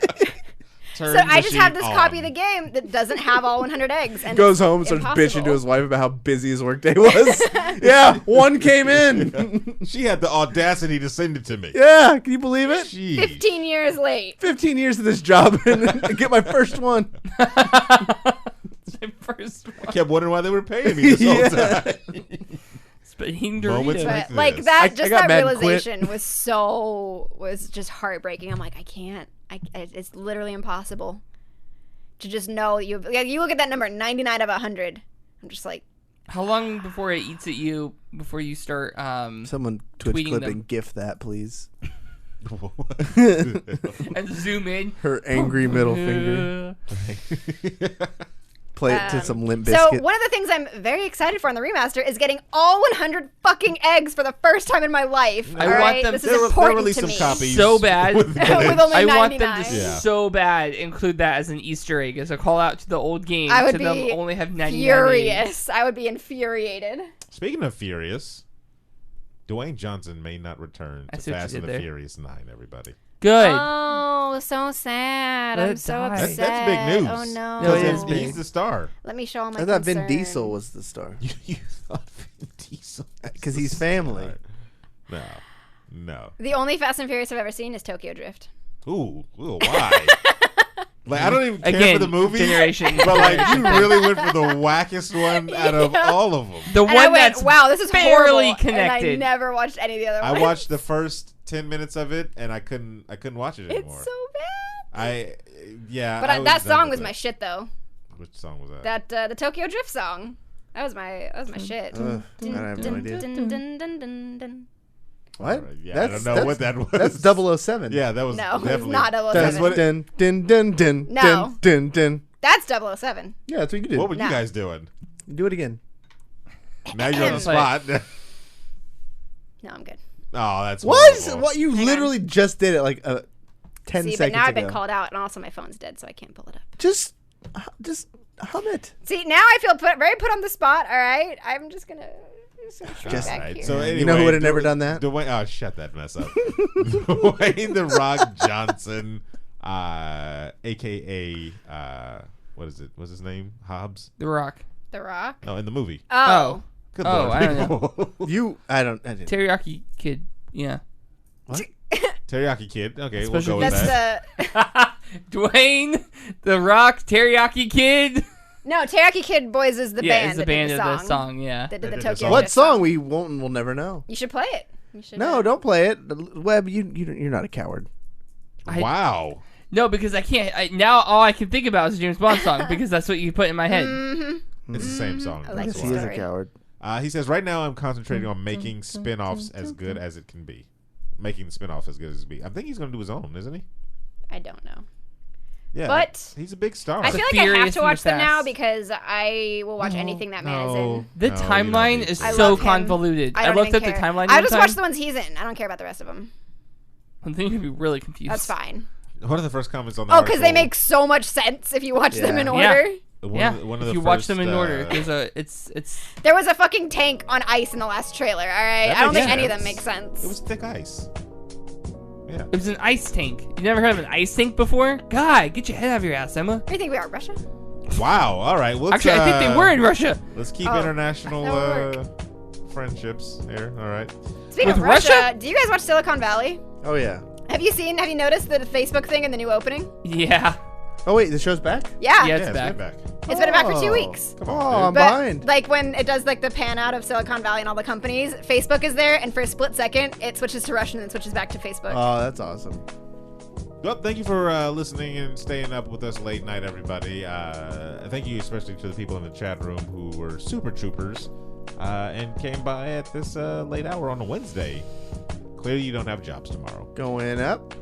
S5: So I just have this copy of the game that doesn't have all 100 eggs. And
S2: goes home and starts bitching to his wife about how busy his workday was. Yeah, one came in.
S4: She had the audacity to send it to me.
S2: Yeah, can you believe it?
S4: Jeez.
S5: 15 years late.
S2: 15 years of this job and get my first one.
S6: My first one.
S4: I kept wondering why they were paying me this whole time.
S6: Moments
S5: like that, that realization was just heartbreaking. I'm like, I can't. It's literally impossible to just know you look at that number, 99 of 100. I'm just like,
S6: how long before it eats at you before you start
S2: someone Twitch clip
S6: them?
S2: And gif that, please.
S6: And zoom in
S2: her angry middle finger. Play it to some Limp Bizkit.
S5: So one of the things I'm very excited for on the remaster is getting all 100 fucking eggs for the first time in my life.
S6: I want them.
S5: This is important to
S4: some
S5: me.
S4: copies
S6: So bad.
S5: With only
S6: I
S5: 99.
S6: want them to so bad include that as an Easter egg, as a call out to the old game.
S5: I would
S6: to
S5: be
S6: them only have 99
S5: furious.
S6: eggs.
S5: I would be infuriated.
S4: Speaking of furious, Dwayne Johnson may not return to Fast and the Furious 9. Everybody.
S6: Good.
S5: Oh, so sad. I'm so upset.
S4: That's big news.
S5: Oh, no.
S4: He's the star.
S5: Let me show all my
S2: I thought
S5: concern.
S2: Vin Diesel was the star.
S4: You thought Vin Diesel?
S2: Because he's family.
S4: No.
S5: The only Fast and Furious I've ever seen is Tokyo Drift.
S4: Ooh, why? Like, I don't even care for the movie.
S6: Generation.
S4: But, like, you really went for the wackest one out of all of them.
S6: The one that's
S5: wow, this is
S6: barely
S5: horrible.
S6: connected.
S5: And I never watched any of the other ones.
S4: I watched the first 10 minutes of it, and I couldn't watch it anymore.
S5: It's so bad.
S4: But
S5: that song was my shit, though.
S4: Which song was that?
S5: The Tokyo Drift song. That was my shit.
S2: I have no idea. What?
S4: Yeah, I don't know what that was.
S2: That's 007.
S4: Yeah, that was
S5: definitely. It's not 007.
S2: That's what
S5: That's 007.
S2: Yeah, that's what you do.
S4: What were you guys doing?
S2: Do it again.
S4: Now you're on the spot.
S5: No, I'm good.
S4: Oh, that's
S2: what you literally just did it like 10 seconds
S5: but now I've
S2: ago.
S5: been called out, and also my phone's dead, so I can't pull it up.
S2: Just hum it.
S5: See, now I feel very put on the spot. All right, I'm just gonna.
S2: Just
S5: back here.
S4: So anyway,
S2: you know who would have never done that?
S4: Oh, shut that mess up. Dwayne The Rock Johnson, a.k.a. What is it? What's his name? Hobbs?
S6: The Rock.
S5: The Rock?
S4: Oh, in the movie.
S5: Oh.
S4: Good Lord.
S6: I don't know.
S2: I didn't.
S6: Teriyaki Kid. Yeah.
S2: What?
S4: Teriyaki Kid. Okay,
S6: Especially
S4: we'll go with that.
S6: Dwayne The Rock Teriyaki Kid.
S5: No, Teriyaki Kid Boys is the band.
S6: It's the band of the song. Yeah.
S5: That did the Tokyo
S2: What
S5: Drift
S2: song? We'll never know.
S5: You should play it.
S2: No, don't play it. Webb, you're not a coward.
S4: Wow.
S6: No, because I can't. Now all I can think about is a James Bond song because that's what you put in my head.
S5: Mm-hmm.
S4: It's the same song.
S5: I like
S2: he is a coward.
S4: He says, right now I'm concentrating on making spin-offs as good as it can be. Making the spin-offs as good as it can be. I think he's going to do his own, isn't he?
S5: I don't know.
S4: Yeah,
S5: but
S4: he's a big star.
S5: I feel like I have to watch them now because I will watch anything that man is in.
S6: The timeline is so convoluted. I looked at the timeline.
S5: I just watched the ones he's in. I don't care about the rest of them.
S6: I think you'd be really confused.
S5: That's fine.
S4: One of the first comments on the
S5: article. Because they make so much sense if you watch them in order.
S4: One of the
S6: if you watch them in order, it's.
S5: There was a fucking tank on ice in the last trailer. All right, I don't think any of them make sense.
S4: It was thick ice. Yeah.
S6: It was an ice tank. You never heard of an ice tank before? God, get your head out of your ass, Emma.
S5: Where do you think we are, Russia?
S4: Wow. All right.
S6: Actually, I think they were in Russia.
S4: Let's keep international friendships here. All right.
S5: Speaking of Russia, do you guys watch Silicon Valley?
S2: Oh yeah.
S5: Have you noticed the Facebook thing in the new opening?
S6: Yeah.
S2: Oh wait, the show's back?
S5: Yeah.
S6: Yeah, it's back.
S5: It's been back for 2 weeks.
S2: Come on, I'm behind.
S5: Like when it does like the pan out of Silicon Valley and all the companies, Facebook is there, and for a split second, it switches to Russian and switches back to Facebook.
S2: Oh, that's awesome.
S4: Well, thank you for listening and staying up with us late night, everybody. Thank you especially to the people in the chat room who were super troopers and came by at this late hour on a Wednesday. Clearly, you don't have jobs tomorrow.
S2: Going up.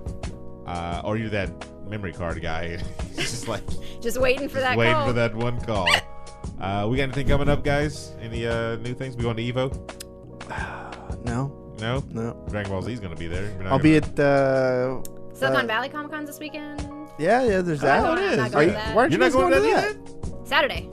S4: Or you're that memory card guy. Just like
S5: just waiting for that
S4: waiting
S5: call.
S4: for that one call. We got anything coming up, guys? Any new things? We going to Evo?
S2: No.
S4: Dragon Ball Z's going to be there.
S2: I'll be at
S5: Silicon Valley Comic Con's this weekend.
S2: Yeah, there's that.
S5: Oh, it is.
S2: Why aren't you
S4: not
S2: guys going to that?
S5: Saturday.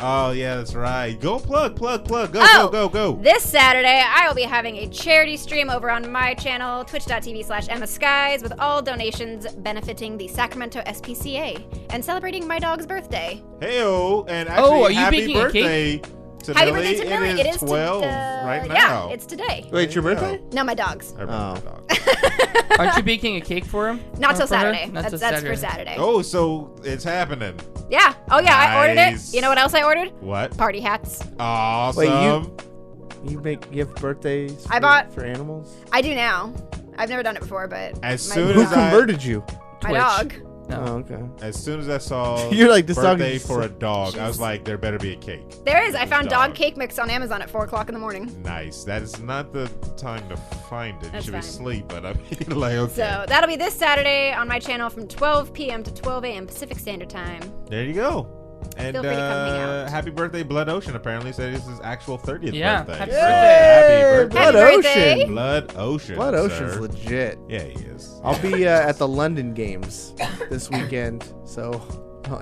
S4: Oh, yeah, that's right. Go plug. Go.
S5: This Saturday, I will be having a charity stream over on my channel, twitch.tv/Emmaskies, with all donations benefiting the Sacramento SPCA and celebrating my dog's birthday.
S4: Hey-o, and actually,
S6: are you
S4: happy
S6: baking
S4: birthday to
S5: Happy
S4: Millie.
S5: birthday to Millie.
S4: It is 12 right now.
S5: Yeah, it's today.
S2: Wait, it's your birthday?
S5: No, my dog's.
S6: Aren't you baking a cake for him?
S5: Not till
S6: for her?
S5: Saturday.
S6: Not till
S5: That's for Saturday.
S4: Oh, so it's happening.
S5: Yeah. Oh, yeah, I ordered it.
S4: Nice.
S5: You know what else I ordered?
S4: What?
S5: Party hats.
S4: Awesome.
S2: Wait, you make gift birthdays for animals?
S5: I do now. I've never done it before, but
S2: Who converted you?
S5: My dog.
S6: No.
S2: Oh, okay.
S4: As soon as I saw
S2: You're like, this dog
S4: birthday
S2: is
S4: for a dog, I was like, there better be a cake.
S5: There is. I found dog cake mix on Amazon at 4 o'clock in the morning.
S4: Nice. That is not the time to find it.
S5: That's
S4: you should
S5: fine.
S4: be asleep, but I mean, like, okay.
S5: So that'll be this Saturday on my channel from 12 p.m. to 12 a.m. Pacific Standard Time.
S4: There you go. And
S5: Feel free to come hang out.
S4: happy birthday, Blood Ocean. Apparently said it's his actual 30th
S6: Yeah,
S4: birthday.
S6: happy
S4: So,
S6: birthday.
S4: happy birthday.
S2: Blood Ocean.
S4: Blood Ocean.
S2: Blood Ocean's
S4: sir.
S2: legit.
S4: Yeah, he is.
S2: I'll be at the London Games this weekend. So,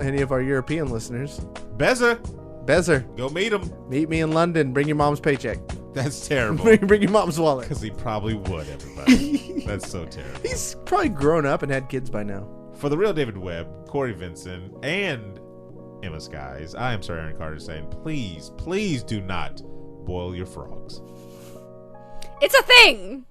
S2: any of our European listeners,
S4: Bezer,
S2: Bezer,
S4: go meet him.
S2: meet me in London. Bring your mom's paycheck.
S4: That's terrible.
S2: Bring your mom's wallet.
S4: Because he probably would, everybody. That's so terrible.
S2: He's probably grown up and had kids by now.
S4: For the real David Webb, Cory Vincent, and Emmaskies, I am Sir Aaron Carter saying, please do not boil your frogs.
S5: It's a thing.